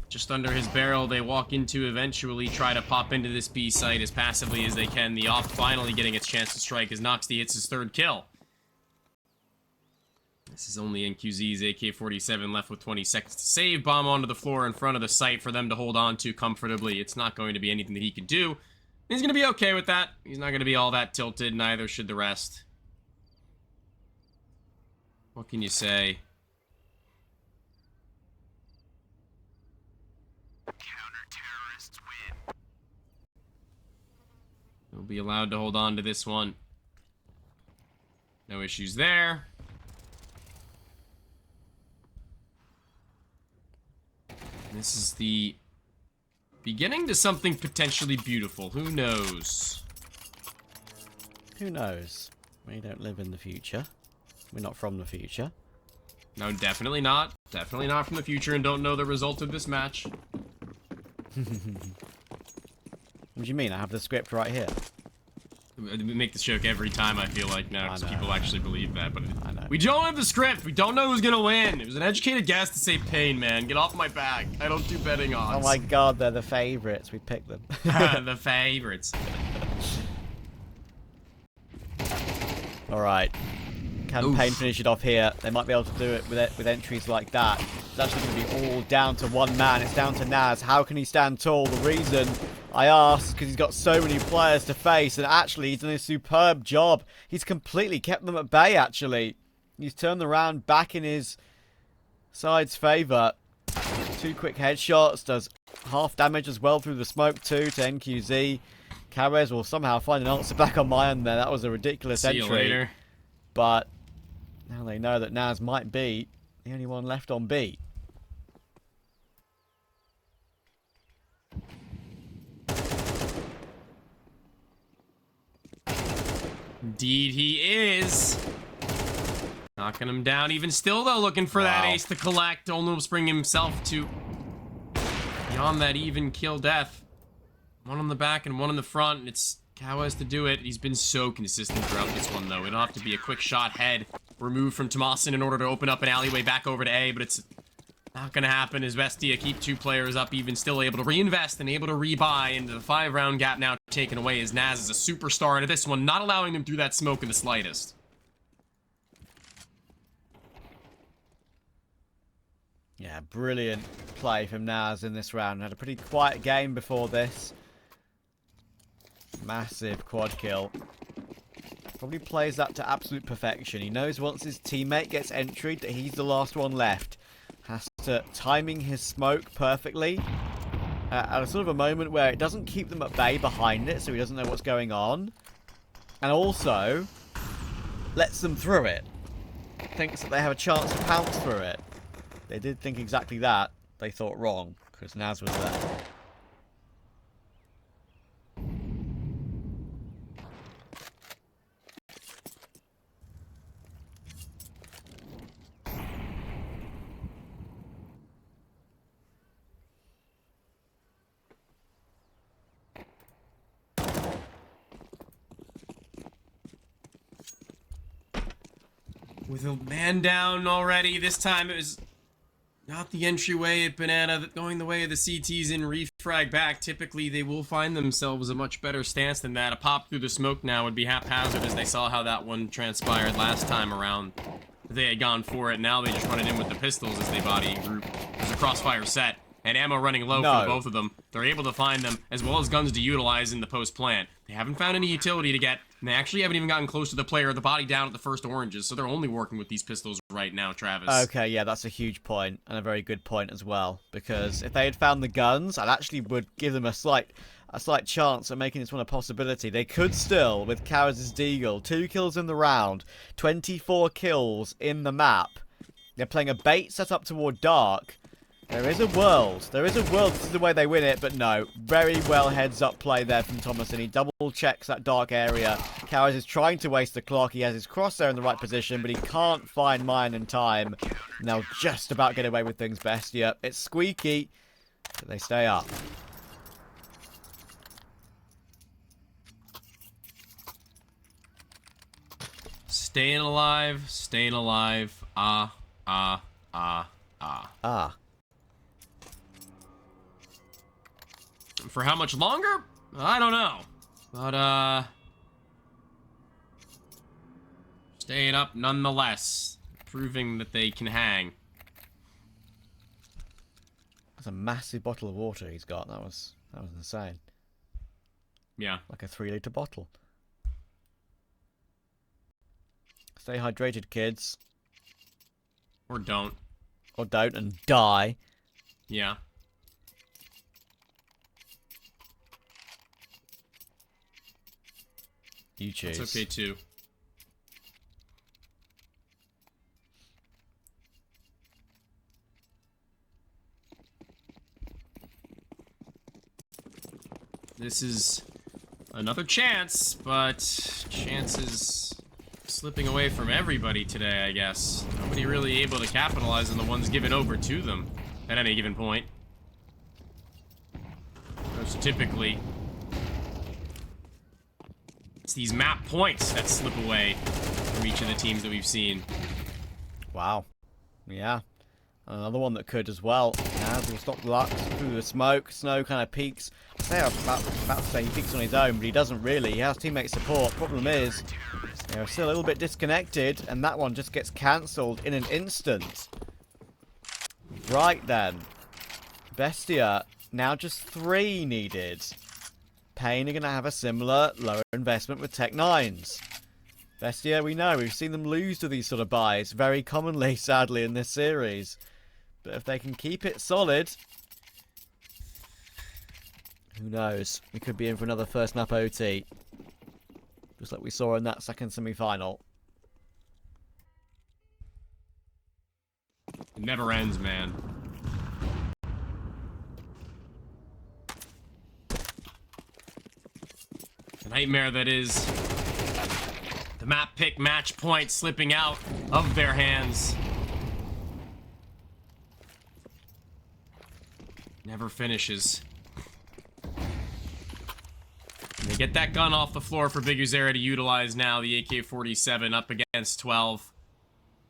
just under his barrel, they walk into eventually try to pop into this B site as passively as they can. The off finally getting its chance to strike as Noxty hits his 3rd kill. This is only NQZ's AK-47 left with 20 seconds to save. Bomb onto the floor in front of the site for them to hold on to comfortably. It's not going to be anything that he could do. He's going to be okay with that. He's not going to be all that tilted, neither should the rest. What can you say? Counter-terrorists win. He'll be allowed to hold on to this one. No issues there. This is the beginning to something potentially beautiful. Who knows? Who knows? We don't live in the future. We're not from the future. No, definitely not. Definitely not from the future and don't know the result of this match. What do you mean? I have the script right here. We make this joke every time, I feel like, now, because people actually believe that, but I know. we don't have the script. We don't know who's gonna win. It was an educated guess to say paiN, man. Get off my back. I don't do betting odds. Oh my god, they're the favorites. We picked them. The favorites. Alright. Can paiN finish it off here? They might be able to do it with entries like that. It's actually going to be all down to one man. It's down to Naz. How can he stand tall? The reason I asked, because he's got so many players to face, and actually he's done a superb job. He's completely kept them at bay, actually. He's turned the round back in his side's favour. 2 quick headshots, does half damage as well through the smoke too to NQZ. Carez will somehow find an answer back on my end there. That was a ridiculous entry. See you later. But now they know that Naz might be the only one left on B. Indeed he is. Knocking him down. Even still, though, looking for that ace to collect. Almost bring himself to beyond that even kill death. One on the back and one in the front. And it's Kawes to do it. He's been so consistent throughout this one, though. It'll have to be a quick shot head removed from Tomasin in order to open up an alleyway back over to A, but it's not going to happen as BESTIA keep 2 players up, even still able to reinvest and able to rebuy into the 5-round gap now taken away as Naz is a superstar into this one, not allowing them through that smoke in the slightest. Yeah, brilliant play from Naz in this round. Had a pretty quiet game before this. Massive quad kill. Probably plays that to absolute perfection. He knows once his teammate gets entry that he's the last one left. Has to timing his smoke perfectly. At a sort of a moment where it doesn't keep them at bay behind it, so he doesn't know what's going on. And also lets them through it. Thinks that they have a chance to pounce through it. They did think exactly that. They thought wrong, because Naz was there. With a man down already, this time it was not the entryway at Banana going the way of the CTs in refrag back. Typically, they will find themselves a much better stance than that. A pop through the smoke now would be haphazard as they saw how that one transpired last time around. They had gone for it. Now they just run it in with the pistols as they body group. There's a crossfire set and ammo running low for both of them. They're able to find them as well as guns to utilize in the post plant. They haven't found any utility to get, and they actually haven't even gotten close to the player, the body down at the first oranges, so they're only working with these pistols right now, Travis. Okay, yeah, that's a huge point, and a very good point as well, because if they had found the guns, I actually would give them a slight chance of making this one a possibility. They could still, with Kawes' Deagle, 2 kills in the round, 24 kills in the map. They're playing a bait set up toward dark. There is a world, this is the way they win it, but no. Very well heads-up play there from Thomas, and he double-checks that dark area. Kawes is trying to waste the clock, he has his crosshair in the right position, but he can't find mine in time. And they'll just about get away with things, BESTIA. It's squeaky, but they stay up. Staying alive, ah. For how much longer? I don't know. But, staying up nonetheless. Proving that they can hang. That's a massive bottle of water he's got. That was insane. Yeah. Like a 3-litre bottle. Stay hydrated, kids. Or don't. Or don't and die. Yeah. You choose. It's okay too. This is another chance, but chances slipping away from everybody today, I guess. Nobody really able to capitalize on the ones given over to them at any given point. Those typically It's these map points that slip away from each of the teams that we've seen. Wow. Yeah. Another one that could as well. Naz will stop Lux through the smoke. Snow kind of peeks. I was about to say he peeks on his own, but he doesn't really. He has teammate support. Problem is, they're still a little bit disconnected, and that one just gets cancelled in an instant. Right then. Bestia, now just 3 needed. paiN are going to have a similar lower investment with Tech9s. Bestia, we know, we've seen them lose to these sort of buys very commonly, sadly, in this series. But if they can keep it solid, who knows? We could be in for another first map OT. Just like we saw in that second semi-final. It never ends, man. The nightmare that is the map pick match point slipping out of their hands. Never finishes. And they get that gun off the floor for Big Uzera to utilize now, the AK-47 up against 12.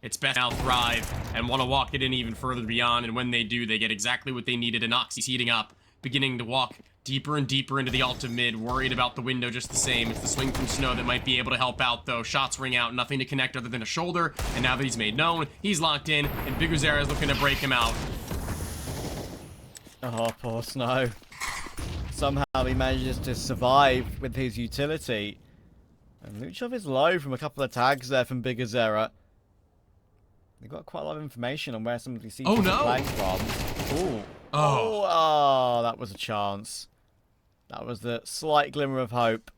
It's best now thrive and want to walk it in even further beyond, and when they do, they get exactly what they needed. And Oxy's heating up, beginning to walk deeper and deeper into the Alta mid, worried about the window just the same. It's the swing from Snow that might be able to help out, though. Shots ring out, nothing to connect other than a shoulder, and now that he's made known, he's locked in, and Big Uzera is looking to break him out. Oh, poor Snow. Somehow he manages to survive with his utility. And Luchov is low from a couple of tags there from Big Uzera. They've got quite a lot of information on where some of these CCTs are playing from. Ooh. Oh, that was a chance. That was the slight glimmer of hope,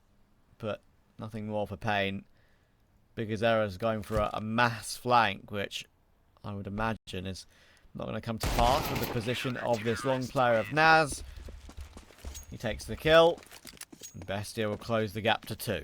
but nothing more for paiN. Big Uzera's going for a mass flank, which I would imagine is not going to come to pass with the position of this long player of Naz. He takes the kill, and Bestia will close the gap to 2.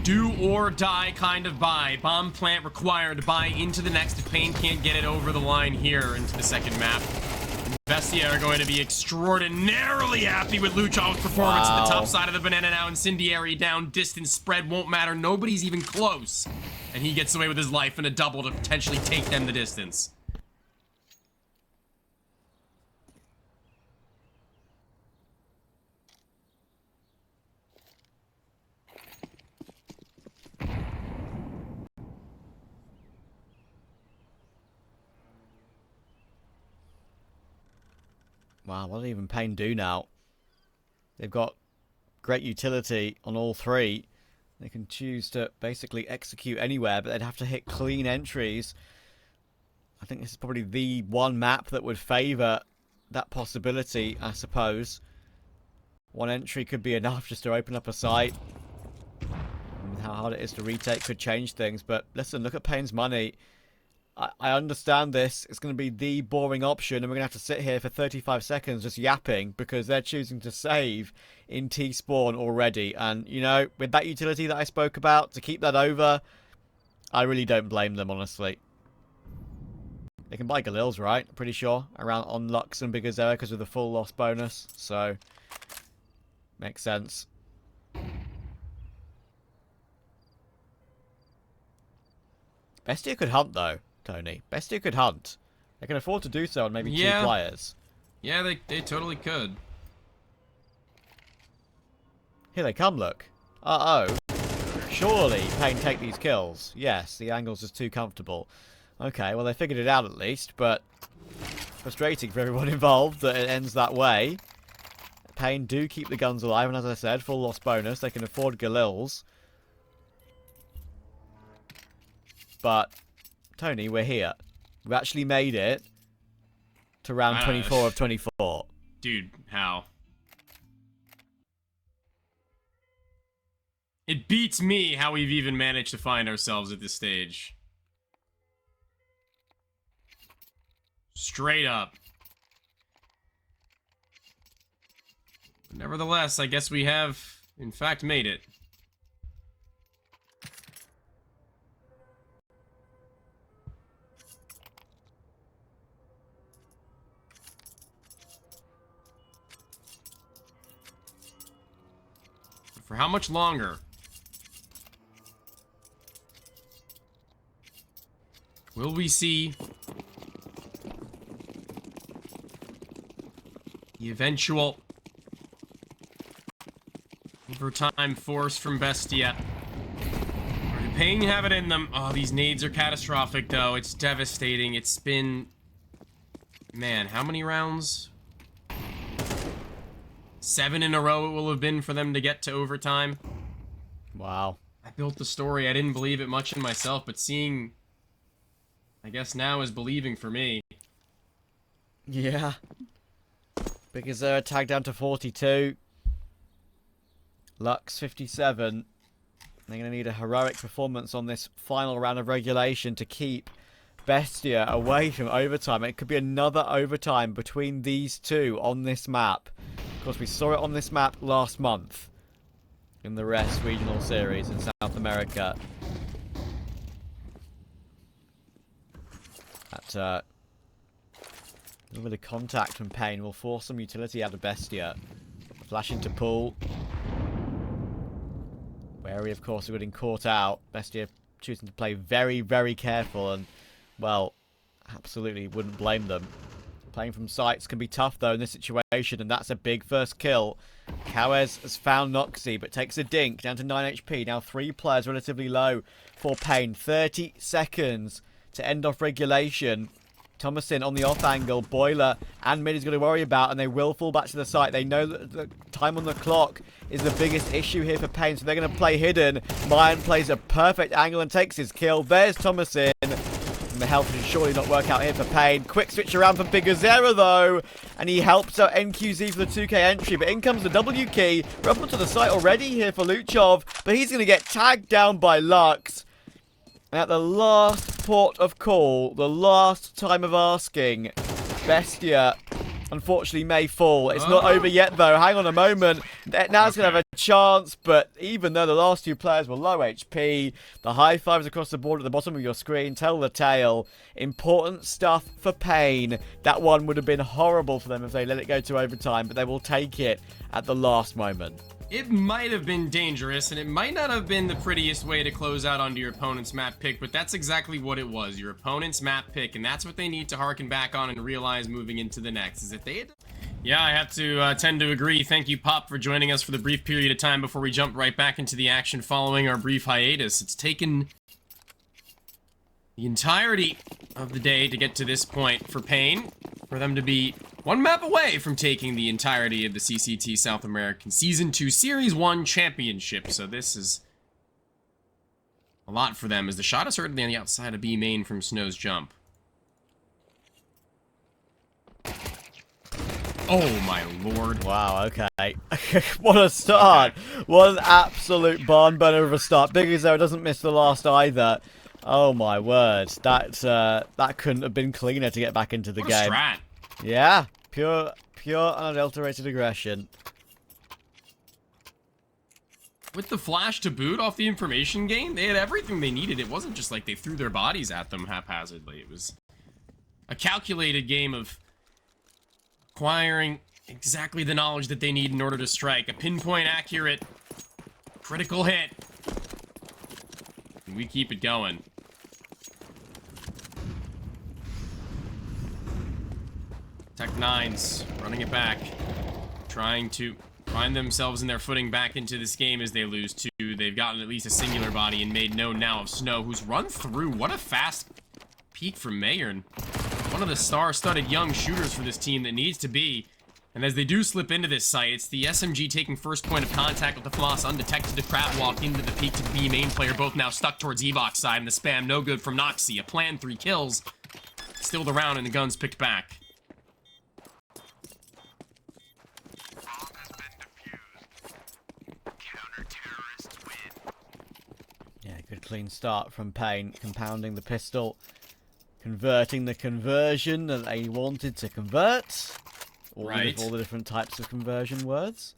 Do or die kind of buy. Bomb plant required to buy into the next if paiN can't get it over the line here into the second map. Bestia are going to be extraordinarily happy with Luchov's performance at the top side of the banana now. Incendiary down, distance spread won't matter. Nobody's even close. And he gets away with his life and a double to potentially take them the distance. Wow, what do even paiN do now? They've got great utility on all 3. They can choose to basically execute anywhere, but they'd have to hit clean entries. I think this is probably the one map that would favour that possibility, I suppose. One entry could be enough just to open up a site. And how hard it is to retake could change things, but listen, look at paiN's money. I understand this. It's going to be the boring option, and we're going to have to sit here for 35 seconds just yapping because they're choosing to save in T-spawn already. And, you know, with that utility that I spoke about, to keep that over, I really don't blame them, honestly. They can buy Galils, right? Pretty sure. Around on Lux and Big Uzera because of the full loss bonus. So, makes sense. Bestia could hunt, though. Tony. Bestia could hunt. They can afford to do so on maybe 2 players. Yeah, they totally could. Here they come, look. Uh-oh. Surely paiN take these kills. Yes, the angle's just too comfortable. Okay, well they figured it out at least, but frustrating for everyone involved that it ends that way. paiN do keep the guns alive, and as I said, full loss bonus. They can afford Galils. But Tony, we're here. We actually made it to round 24 of 24. Dude, how? It beats me how we've even managed to find ourselves at this stage. Straight up. Nevertheless, I guess we have, in fact, made it. But for how much longer? Will we see the eventual overtime force from BESTIA? Or do paiN have it in them? Oh, these nades are catastrophic, though. It's devastating. It's been... Man, how many rounds? 7 in a row it will have been for them to get to overtime. Wow. I built the story. I didn't believe it much in myself, but seeing... I guess now is believing for me. Yeah. Because they're tagged down to 42. Lux 57. They're going to need a heroic performance on this final round of regulation to keep BESTIA away from overtime. It could be another overtime between these two on this map. Of course, we saw it on this map last month in the Rest Regional Series in South America. That little bit of contact from paiN will force some utility out of BESTIA. Flash into pool. Wary, of course, of getting caught out. BESTIA choosing to play very, very careful and, well, absolutely wouldn't blame them. Playing from sites can be tough, though, in this situation, and that's a big first kill. Kawes has found Noxy, but takes a dink, down to 9 HP. Now 3 players relatively low for paiN. 30 seconds to end off regulation. Thomasin on the off angle. Boiler and Mid is going to worry about, and they will fall back to the site. They know that the time on the clock is the biggest issue here for paiN, so they're going to play hidden. maiN plays a perfect angle and takes his kill. There's Thomasin. And the health should surely not work out here for paiN. Quick switch around for Bigazera, though. And he helps out NQZ for the 2k entry. But in comes the W key. We're up onto the site already here for Luchov. But he's going to get tagged down by Lux. And at the last port of call, the last time of asking, BESTIA unfortunately may fall. It's not over yet, though. Hang on a moment. Now it's going to have a chance, but even though the last 2 players were low HP, the high fives across the board at the bottom of your screen tell the tale. Important stuff for paiN. That one would have been horrible for them if they let it go to overtime, but they will take it at the last moment. It might have been dangerous, and it might not have been the prettiest way to close out onto your opponent's map pick, but that's exactly what it was, your opponent's map pick, and that's what they need to harken back on and realize moving into the next, is that they had... Yeah, I have to tend to agree. Thank you, Pop, for joining us for the brief period of time before we jump right back into the action following our brief hiatus. It's taken the entirety of the day to get to this point for paiN, for them to be 1 map away from taking the entirety of the CCT South American Season 2 Series 1 Championship. So this is a lot for them, as the shot is certainly on the outside of B main from Snow's jump. Oh my lord. Wow, okay. What a start. Okay. What an absolute barn burner of a start. Bigazera doesn't miss the last either. Oh my word. That couldn't have been cleaner to get back into the game. Strat. Yeah. Pure unadulterated aggression. With the flash to boot off the information gain, they had everything they needed. It wasn't just like they threw their bodies at them haphazardly. It was a calculated game of acquiring exactly the knowledge that they need in order to strike. A pinpoint accurate, critical hit. And we keep it going. Tech9's running it back, trying to find themselves in their footing back into this game as they lose 2. They've gotten at least a singular body and made known now of Snow, who's run through. What a fast peek from paiN. One of the star-studded young shooters for this team that needs to be. And as they do slip into this site, it's the SMG taking first point of contact with the Floss undetected. The crab walk into the peak to the B main player, both now stuck towards Evox side, and the spam no good from Noxy. A planned 3 kills. Still the round and the gun's picked back. clean start from paiN, compounding the pistol, converting the conversion that they wanted to convert. All the different types of conversion words.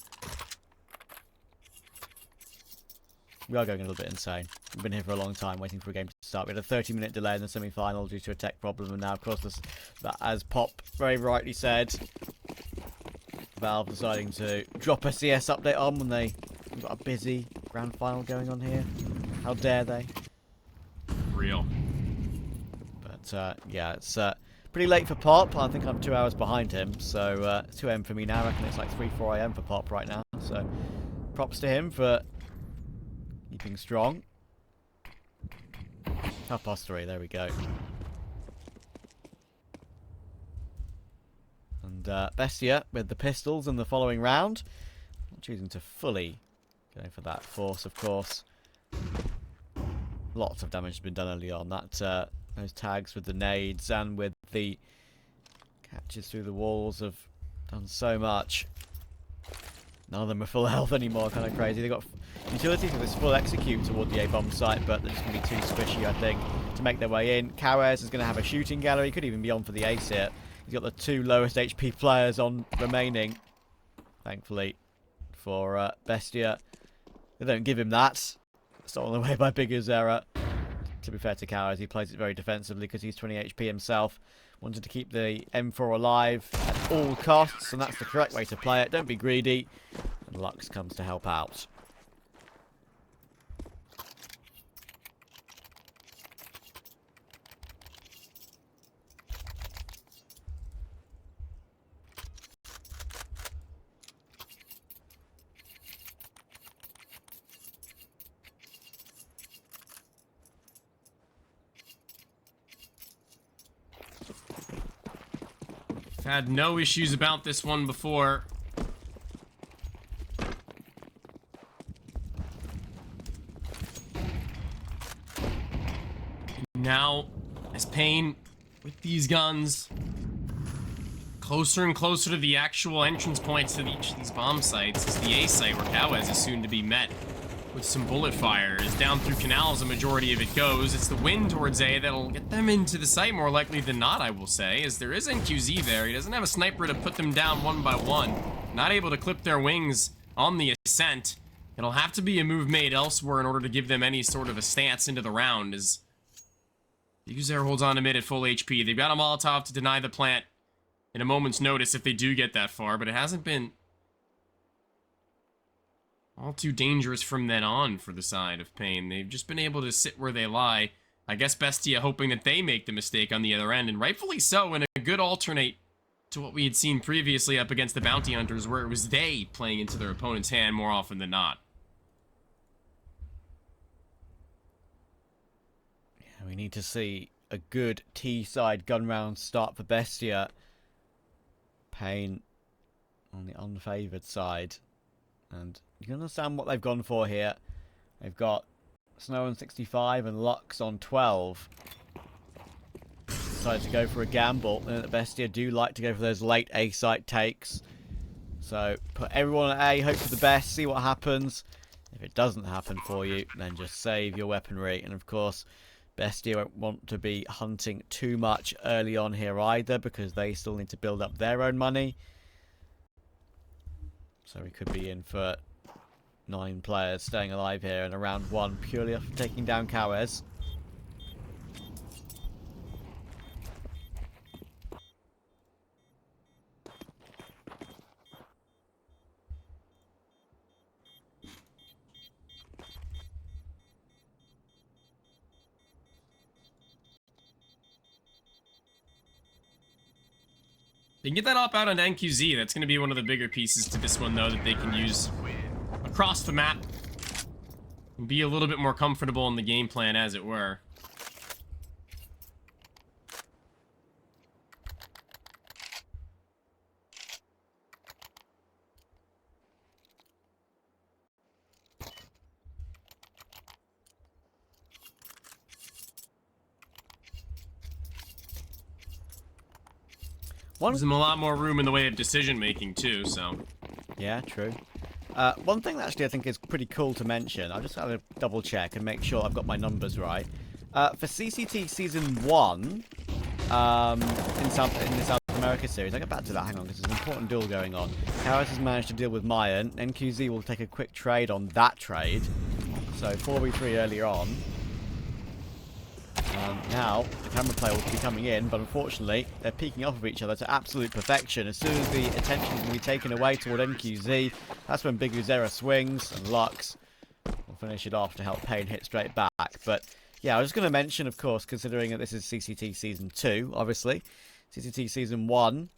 We are going a little bit insane. We've been here for a long time waiting for a game to start. We had a 30-minute delay in the semi-final due to a tech problem, and now, of course, as Pop very rightly said, Valve deciding to drop a CS update on when they've got a busy grand final going on here. How dare they? Real. But, yeah, it's pretty late for Pop. I think I'm 2 hours behind him, so it's 2 AM for me now. I reckon it's like 3, 4 AM for Pop right now. So, props to him for keeping strong. 3:30, there we go. And BESTIA with the pistols in the following round. Not choosing to fully go for that force, of course. Lots of damage has been done early on. That those tags with the nades and with the catches through the walls have done so much. None of them are full health anymore, kind of crazy. They've got utility for this full execute toward the A-bomb site, but they're just going to be too squishy, I think, to make their way in. kawes is going to have a shooting gallery. Could even be on for the ace here. He's got the 2 lowest HP players on remaining, thankfully, for BESTIA. They don't give him that. Stolen away by Bigger's error. To be fair to kawes, he plays it very defensively because he's 20 HP himself. Wanted to keep the M4 alive at all costs, and that's the correct way to play it. Don't be greedy. And Lux comes to help out. Had no issues about this one before. Now, as paiN with these guns closer and closer to the actual entrance points to each of these bomb sites, is the A site where kawes is soon to be met with some bullet fire. As down through canals, a majority of it goes. It's the wind towards A that'll get them into the site more likely than not, I will say, as there is NQZ there. He doesn't have a sniper to put them down one by one. Not able to clip their wings on the ascent. It'll have to be a move made elsewhere in order to give them any sort of a stance into the round, as User holds on to mid at full HP. They've got a Molotov to deny the plant in a moment's notice if they do get that far, but it hasn't been all too dangerous from then on for the side of paiN. They've just been able to sit where they lie. I guess BESTIA hoping that they make the mistake on the other end, and rightfully so, in a good alternate to what we had seen previously up against the Bounty Hunters, where it was they playing into their opponent's hand more often than not. Yeah, we need to see a good T-side gun round start for BESTIA. paiN on the unfavoured side. And you can understand what they've gone for here. They've got Snow on 65 and Lux on 12. Decided to go for a gamble. And the BESTIA do like to go for those late A-site takes. So put everyone at A, hope for the best, see what happens. If it doesn't happen for you, then just save your weaponry. And of course, BESTIA won't want to be hunting too much early on here either, because they still need to build up their own money. So we could be in for 9 players staying alive here in a round 1, purely off taking down kawes. They can get that op out on NQZ. That's going to be one of the bigger pieces to this one, though, that they can use across the map and be a little bit more comfortable in the game plan, as it were. Gives them a lot more room in the way of decision making too, so. Yeah, true. One thing that actually I think is pretty cool to mention, I just had to double check and make sure I've got my numbers right. For CCT Season 1, in the South America series, I'll get back to that, hang on, because there's an important duel going on. Karas has managed to deal with paiN. NQZ will take a quick trade on that trade. So 4v3 earlier on. Now, the camera play will be coming in, but unfortunately, they're peeking off of each other to absolute perfection. As soon as the attention is going to be taken away toward NQZ, that's when Big Uzera swings, and Lux will finish it off to help paiN hit straight back. But, yeah, I was just going to mention, of course, considering that this is CCT Season 2, obviously. CCT Season 1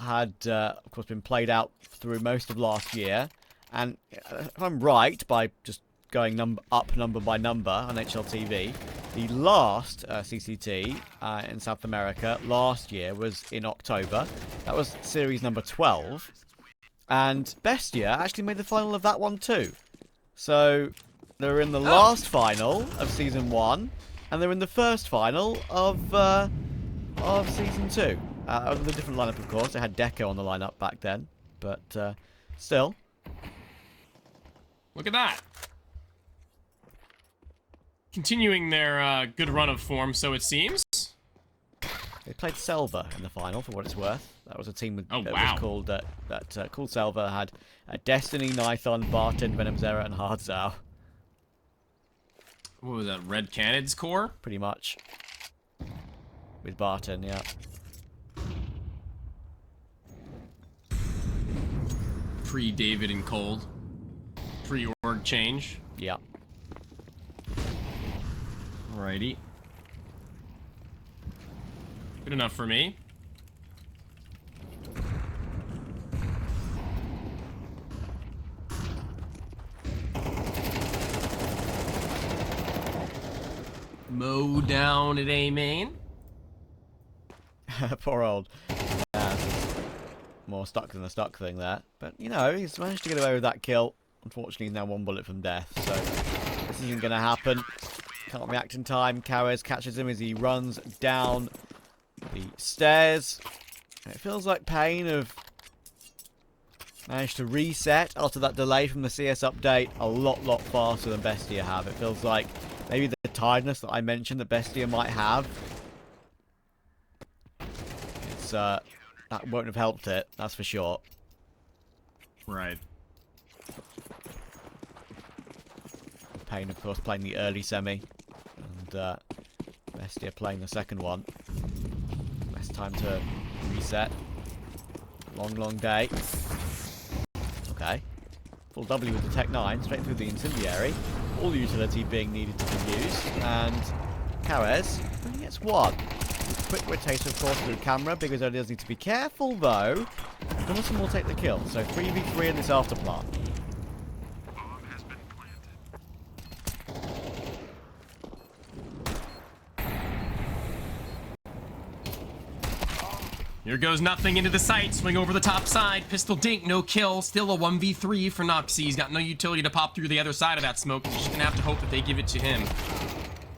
had, of course, been played out through most of last year. And if I'm right, by just going up number by number on HLTV, the last CCT in South America last year was in October. That was series number 12. And BESTIA actually made the final of that one too. So they're in the last final of Season 1, and they're in the first final of Season 2. With a different lineup, of course. They had Deco on the lineup back then, but still. Look at that. Continuing their good run of form, so it seems. They played Selva in the final, for what it's worth. That was a team with, that was called called Selva. Had Destiny, Nithon, Barton, Venom Zera, and Hardzao. What was that? Red Canids core? Pretty much. With Barton, yeah. Pre-David and Cold. Pre-org change. Yeah. Alrighty. Good enough for me. Mow down at A main. Poor old. More stuck than a stuck thing there. But, you know, he's managed to get away with that kill. Unfortunately, he's now one bullet from death. So, this isn't going to happen. Can't react in time. Kares catches him as he runs down the stairs. It feels like paiN have managed to reset after that delay from the CS update a lot faster than BESTIA have. It feels like maybe the tiredness that I mentioned that BESTIA might have, it's that won't have helped it, that's for sure. Right. paiN, of course, playing the early semi, and BESTIA playing the second one. Less time to reset. Long day. Okay. Full W with the Tech 9, straight through the Incendiary. All utility being needed to be used. And Kares only gets one. Quick rotation, of course, through camera. Big Azera does need to be careful, though. Gunnison will take the kill. So 3v3 in this afterplant. Here goes nothing into the site. Swing over the top side. Pistol dink, no kill. Still a 1v3 for Noxy. He's got no utility to pop through the other side of that smoke. He's just gonna have to hope that they give it to him.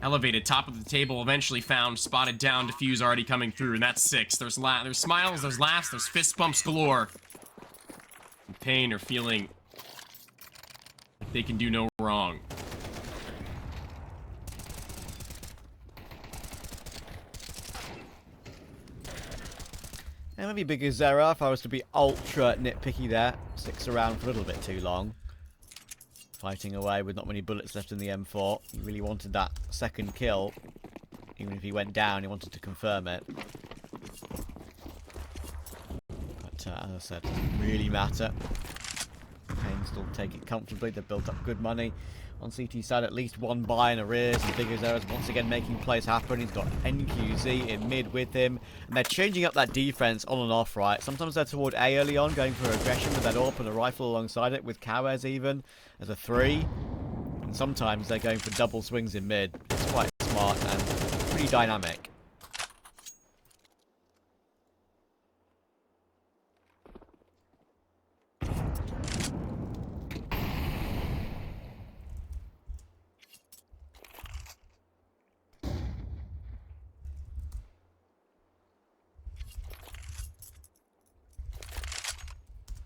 Elevated, top of the table, eventually found, spotted down, diffuse already coming through, and that's 6. There's smiles, there's laughs, there's fist bumps galore. And paiN are feeling like they can do no wrong. And maybe Big Azera, if I was to be ultra nitpicky there, sticks around for a little bit too long. Fighting away with not many bullets left in the M4. He really wanted that second kill. Even if he went down, he wanted to confirm it. But as I said, it doesn't really matter. paiN still take it comfortably. They've built up good money. On CT side, at least one buy in arrears, and Big Azera is once again making plays happen. He's got NQZ in mid with him, and they're changing up that defense on and off, right? Sometimes they're toward A early on, going for aggression with that AWP and a rifle alongside it, with Kares even, as a 3. And sometimes they're going for double swings in mid. It's quite smart and pretty dynamic.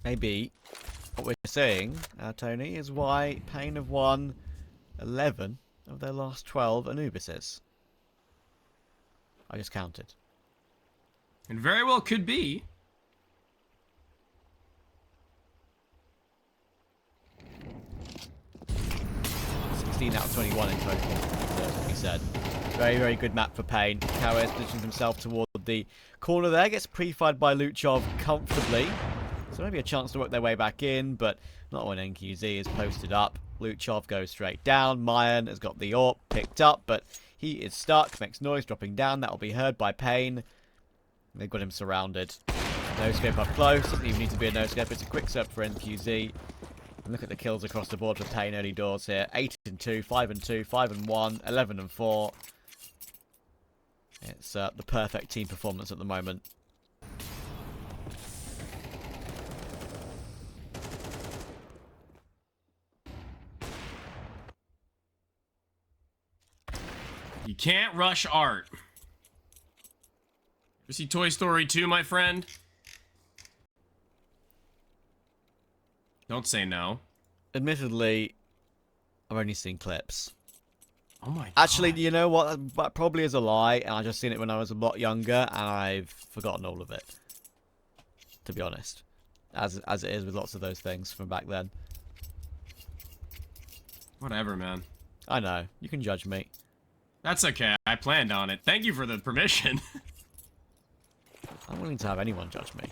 Maybe what we're seeing, Tony, is why paiN have won 11 of their last 12 Anubises. I just counted. And very well could be. Out of 21 in total, that's what he said. Very, very good map for paiN. Kowes positions himself toward the corner there, gets pre-fired by Luchov comfortably. So maybe a chance to work their way back in, but not when NQZ is posted up. Luchov goes straight down. paiN has got the AWP picked up, but he is stuck. Makes noise dropping down. That will be heard by paiN. They've got him surrounded. No scope up close. Doesn't even need to be a no scope. It's a quick search for NQZ. Look at the kills across the board for paiN early doors here. 8 and 2, 5 and 2, 5 and 1, 11 and 4. It's the perfect team performance at the moment. You can't rush art. You see Toy Story 2, my friend? Don't say no. Admittedly, I've only seen clips. Oh my god. Actually, you know what? That probably is a lie, and I just seen it when I was a lot younger, and I've forgotten all of it. To be honest. As it is with lots of those things from back then. Whatever, man. I know. You can judge me. That's okay. I planned on it. Thank you for the permission. I'm willing to have anyone judge me.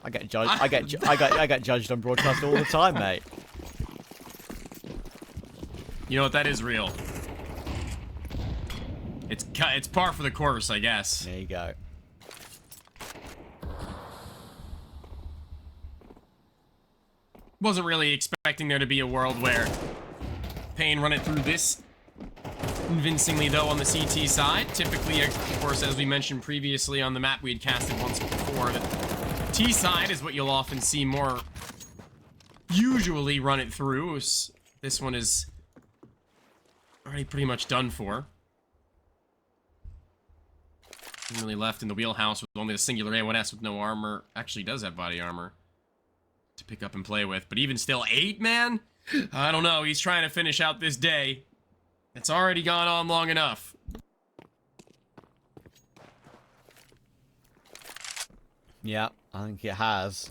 I get judged. I get judged on broadcast all the time, mate. You know what? That is real. It's par for the course, I guess. There you go. Wasn't really expecting there to be a world where paiN run it through this convincingly, though, on the CT side. Typically, of course, as we mentioned previously on the map we had casted once before, the T side is what you'll often see more usually run it through. This one is already pretty much done for. Really left in the wheelhouse with only the singular A1S with no armor. Actually does have body armor to pick up and play with, but even still, 8 man? I don't know, he's trying to finish out this day. It's already gone on long enough. Yeah, I think it has.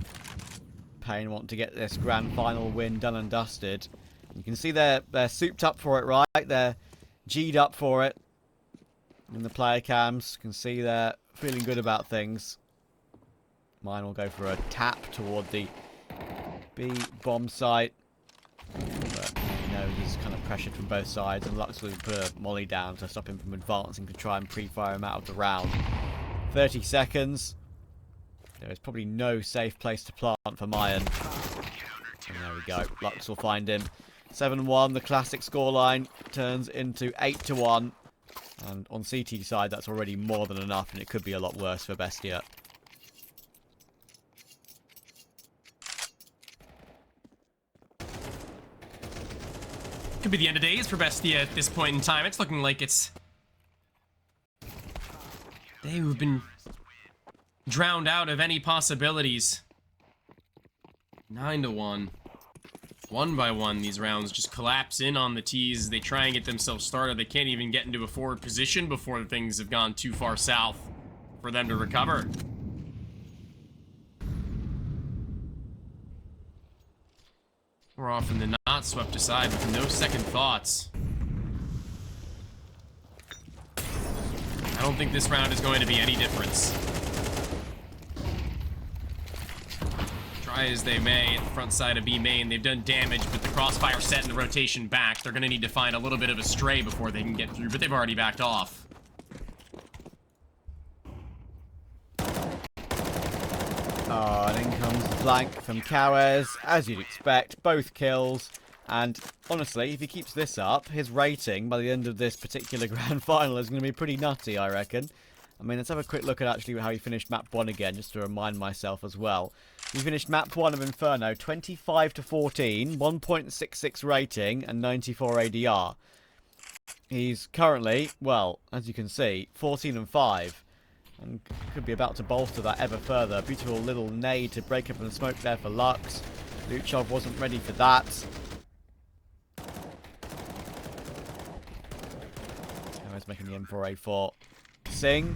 paiN want to get this grand final win done and dusted. You can see they're souped up for it, right? They're G'd up for it. In the player cams, you can see they're feeling good about things. Mine will go for a tap toward the B bomb site. But, you know, he's kind of pressured from both sides, and Lux will put a molly down to stop him from advancing to try and pre-fire him out of the round. 30 seconds. There is probably no safe place to plant for paiN. And there we go. Lux will find him. 7-1, the classic scoreline turns into 8-1. And on CT side, that's already more than enough, and it could be a lot worse for BESTIA. Could be the end of days for BESTIA at this point in time. It's looking like it's they who've been drowned out of any possibilities. 9-1. One by one, these rounds just collapse in on the T's. They try and get themselves started. They can't even get into a forward position before things have gone too far south for them to recover. More often than not, swept aside with no second thoughts. I don't think this round is going to be any difference. Try as they may, at the front side of B main, they've done damage, but the crossfire set and the rotation back. They're going to need to find a little bit of a stray before they can get through, but they've already backed off. Oh, and in comes the flank from Kowes, as you'd expect, both kills. And honestly, if he keeps this up, his rating by the end of this particular grand final is going to be pretty nutty, I reckon. I mean, let's have a quick look at actually how he finished map 1 again, just to remind myself as well. He finished map 1 of Inferno, 25-14, 1.66 rating, and 94 ADR. He's currently, well, as you can see, 14-5. And could be about to bolster that ever further. Beautiful little nade to break up and smoke there for Lux. Luchov wasn't ready for that. He's making the M4A4 sing.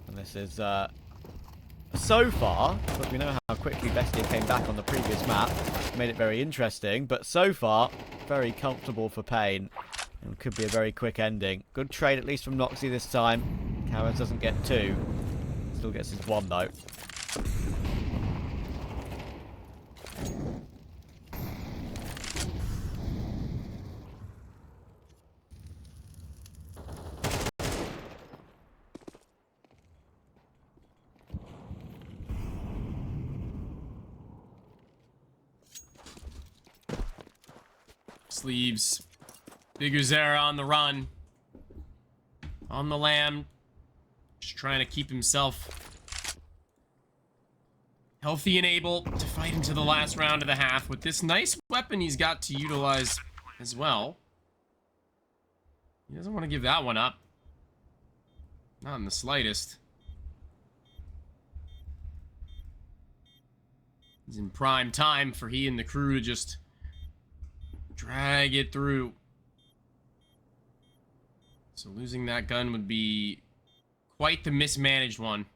And this is, so far, because we know how quickly Bestia came back on the previous map, made it very interesting, but so far, very comfortable for paiN. And could be a very quick ending. Good trade, at least from Noxy this time. Cowards doesn't get 2. Still gets his 1, though. Sleeves. Big Uzera on the run. On the lam. Just trying to keep himself healthy and able to fight into the last round of the half with this nice weapon he's got to utilize as well. He doesn't want to give that one up. Not in the slightest. He's in prime time for he and the crew to just drag it through. So losing that gun would be quite the mismanaged one.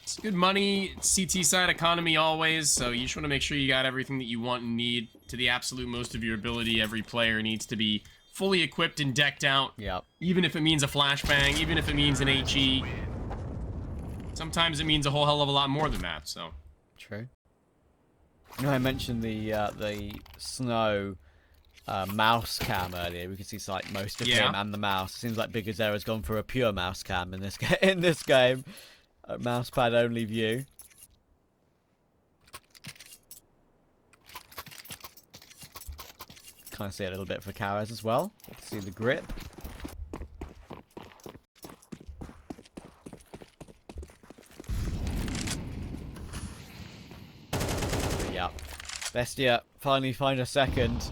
It's good money, CT side economy always, so you just want to make sure you got everything that you want and need to the absolute most of your ability. Every player needs to be fully equipped and decked out. Yep. Even if it means a flashbang, even if it means an HE. Sometimes it means a whole hell of a lot more than that, so. True. You know, I mentioned the Snow mouse cam earlier. We can see like most of him and the mouse. It seems like Big Azera has gone for a pure mouse cam in this game. A mousepad only view. Kind of see a little bit for Karaz as well. You can see the grip. Bestia finally find a second,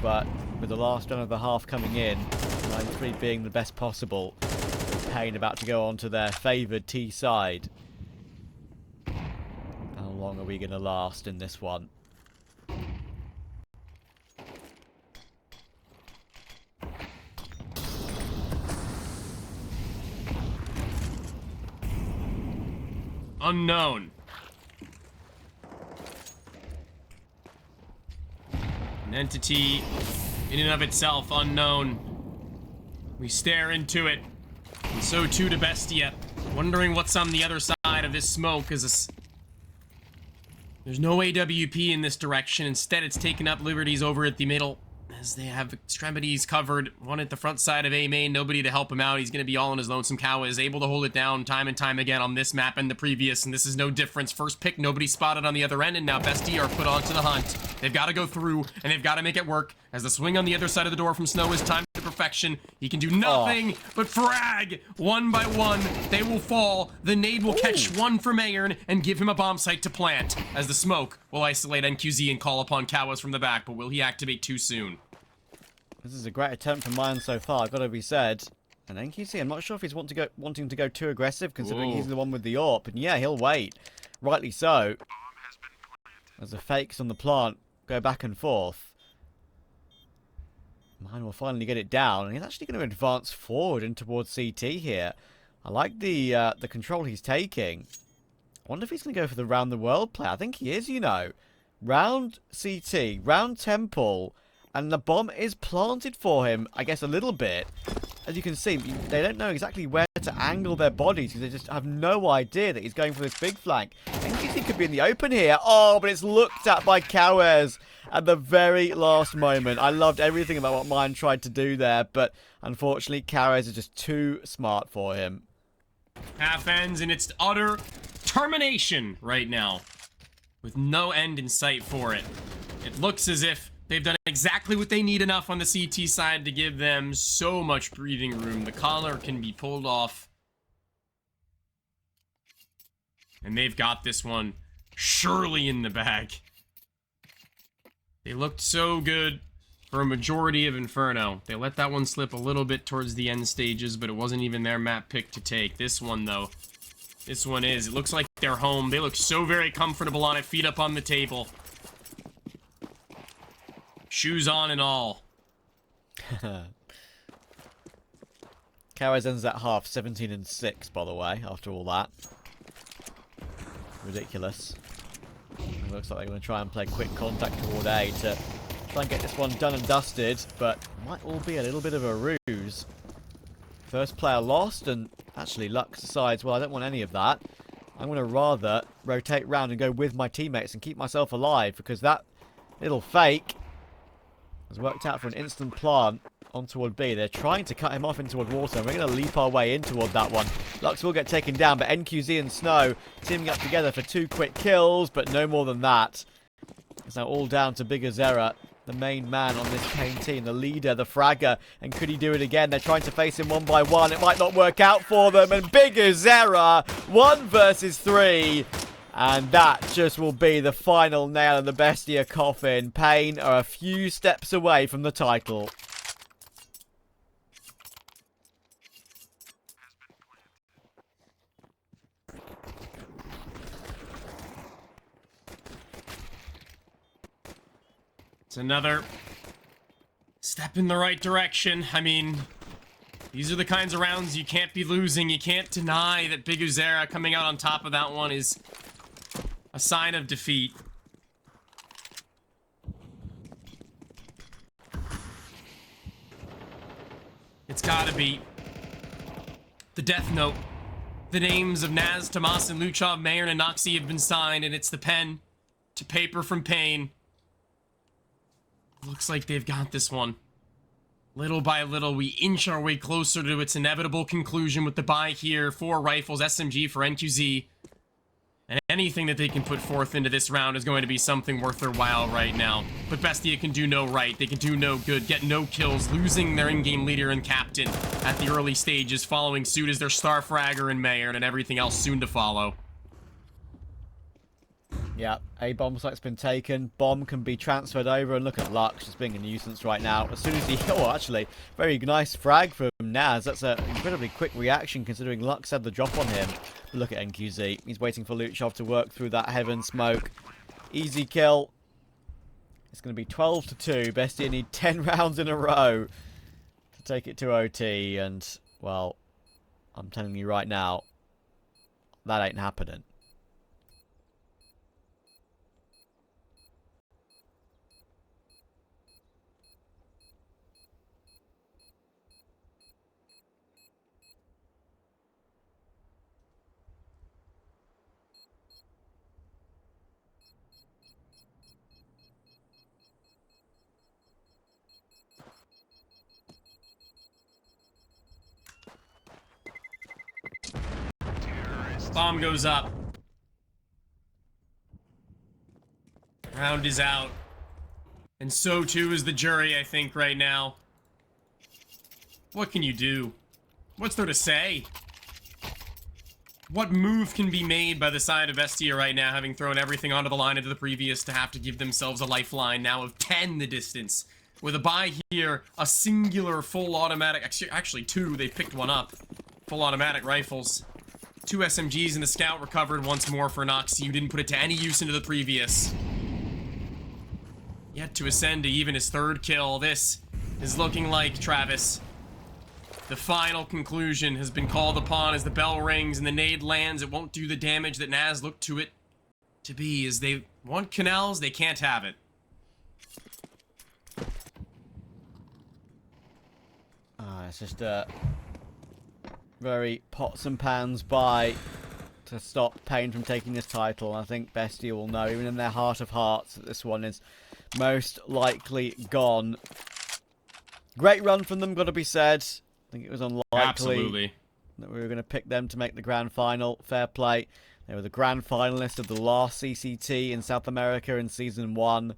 but with the last run of the half coming in, 9-3 being the best possible, with paiN about to go on to their favoured T side. How long are we going to last in this one? Unknown. An entity in and of itself unknown. We stare into it, and so too to Bestia, wondering what's on the other side of this smoke. There's no AWP in this direction. Instead, it's taken up liberties over at the middle, as they have extremities covered. One at the front side of A main, nobody to help him out. He's going to be all on his lonesome. Kawa is able to hold it down time and time again on this map and the previous, and this is no difference. First pick, nobody spotted on the other end, and now Bestia are put onto the hunt. They've got to go through, and they've got to make it work, as the swing on the other side of the door from Snow is timed to perfection. He can do nothing but frag. One by one, they will fall. The nade will catch one from paiN and give him a bomb site to plant, as the smoke will isolate NQZ and call upon Kawas from the back, but will he activate too soon? This is a great attempt from mine so far, got to be said. And NQC, I'm not sure if he's wanting to go too aggressive, considering he's the one with the AWP. And yeah, he'll wait. Rightly so. As the fakes on the plant go back and forth. Mine will finally get it down, and he's actually going to advance forward and towards CT here. I like the control he's taking. I wonder if he's going to go for the round the world play. I think he is, you know. Round CT, round Temple. And the bomb is planted for him, I guess, a little bit. As you can see, they don't know exactly where to angle their bodies, because they just have no idea that he's going for this big flank. NQC could be in the open here. Oh, but it's looked at by Kawes at the very last moment. I loved everything about what mine tried to do there, but unfortunately, Kawes is just too smart for him. Half ends in its utter termination right now, with no end in sight for it. It looks as if they've done exactly what they need enough on the CT side to give them so much breathing room. The collar can be pulled off. And they've got this one surely in the bag. They looked so good for a majority of Inferno. They let that one slip a little bit towards the end stages, but it wasn't even their map pick to take. This one, though. This one is. It looks like they're home. They look so very comfortable on it. Feet up on the table. Shoes on and all. Cowboys ends at half 17-6, by the way, after all that. Ridiculous. It looks like they're going to try and play quick contact toward A to try and get this one done and dusted, but might all be a little bit of a ruse. First player lost, and actually Lux decides, well, I don't want any of that. I'm going to rather rotate round and go with my teammates and keep myself alive, because that little fake has worked out for an instant plant on toward B. They're trying to cut him off in toward water, and we're going to leap our way in toward that one. Lux will get taken down, but NQZ and Snow teaming up together for 2 quick kills, but no more than that. It's now all down to Bigger Zera, the main man on this paiN team, the leader, the fragger, and could he do it again? They're trying to face him one by one. It might not work out for them, and Bigger Zera, 1 versus 3. And that just will be the final nail in the Bestia coffin. paiN are a few steps away from the title. It's another step in the right direction. I mean, these are the kinds of rounds you can't be losing. You can't deny that Big Uzera coming out on top of that one is a sign of defeat. It's gotta be the death note. The names of Naz, Tomas, and Luchov, Mayer, and Noxie have been signed, and it's the pen to paper from paiN. Looks like they've got this one. Little by little, we inch our way closer to its inevitable conclusion with the buy here. 4 rifles, SMG for NQZ. And anything that they can put forth into this round is going to be something worth their while right now. But Bestia can do no right. They can do no good, get no kills, losing their in-game leader and captain at the early stages. Following suit is their star fragger and Mayer, and everything else soon to follow. Yeah, a bomb site's been taken. Bomb can be transferred over, and look at Lux just being a nuisance right now. As soon as he... Oh, actually, very nice frag from Naz. That's an incredibly quick reaction considering Lux had the drop on him. But look at NQZ. He's waiting for Luchov to work through that heaven smoke. Easy kill. It's going to be 12-2. Bestia need 10 rounds in a row to take it to OT. And, well, I'm telling you right now, that ain't happening. Bomb goes up. Round is out. And so too is the jury, I think, right now. What can you do? What's there to say? What move can be made by the side of Bestia right now, having thrown everything onto the line into the previous to have to give themselves a lifeline now of 10 the distance? With a buy here, a singular full automatic, actually 2, they picked one up. Full automatic rifles. 2 SMGs and the scout recovered once more for Noxie, who didn't put it to any use into the previous. Yet to ascend to even his 3rd kill. This is looking like, Travis, the final conclusion has been called upon as the bell rings and the nade lands. It won't do the damage that Naz looked to it to be. As they want canals, they can't have it. It's just a very pots and pans buy to stop paiN from taking this title. I think Bestia will know, even in their heart of hearts, that this one is most likely gone. Great run from them, gotta be said. I think it was unlikely that we were going to pick them to make the grand final. Fair play. They were the grand finalists of the last CCT in South America in Season 1.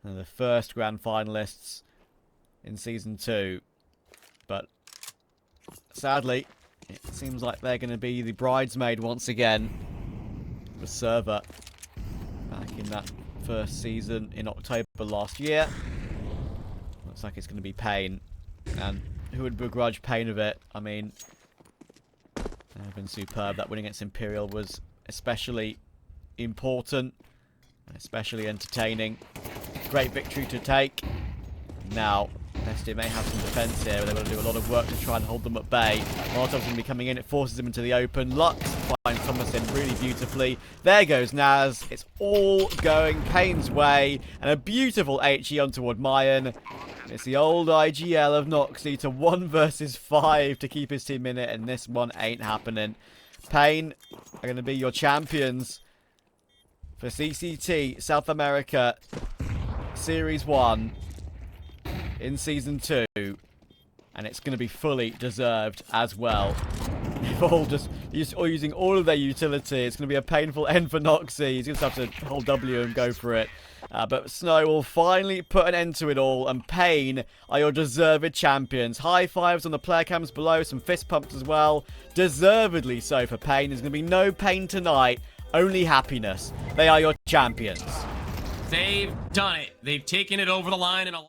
And the first grand finalists in Season 2. But sadly, it seems like they're going to be the bridesmaid once again. The server back in that first season in October last year. Looks like it's going to be paiN. And who would begrudge paiN of it? I mean, they've been superb. That win against Imperial was especially important and especially entertaining. Great victory to take. Now, BESTIA may have some defense here, but they're going to do a lot of work to try and hold them at bay. Molotov's going to be coming in. It forces him into the open. Lux finds Thomas in really beautifully. There goes Naz. It's all going paiN's way. And a beautiful HE on toward maiN. It's the old IGL of Noxy to 1 versus 5 to keep his team in it, and this one ain't happening. paiN are going to be your champions for CCT South America Series 1 in Season 2, and it's going to be fully deserved as well. They've all just using all of their utility. It's going to be a painful end for Noxy. He's going to have to hold W and go for it. But Snow will finally put an end to it all, and paiN are your deserved champions. High fives on the player cams below, some fist pumps as well. Deservedly so for paiN. There's going to be no pain tonight, only happiness. They are your champions. They've done it. They've taken it over the line in a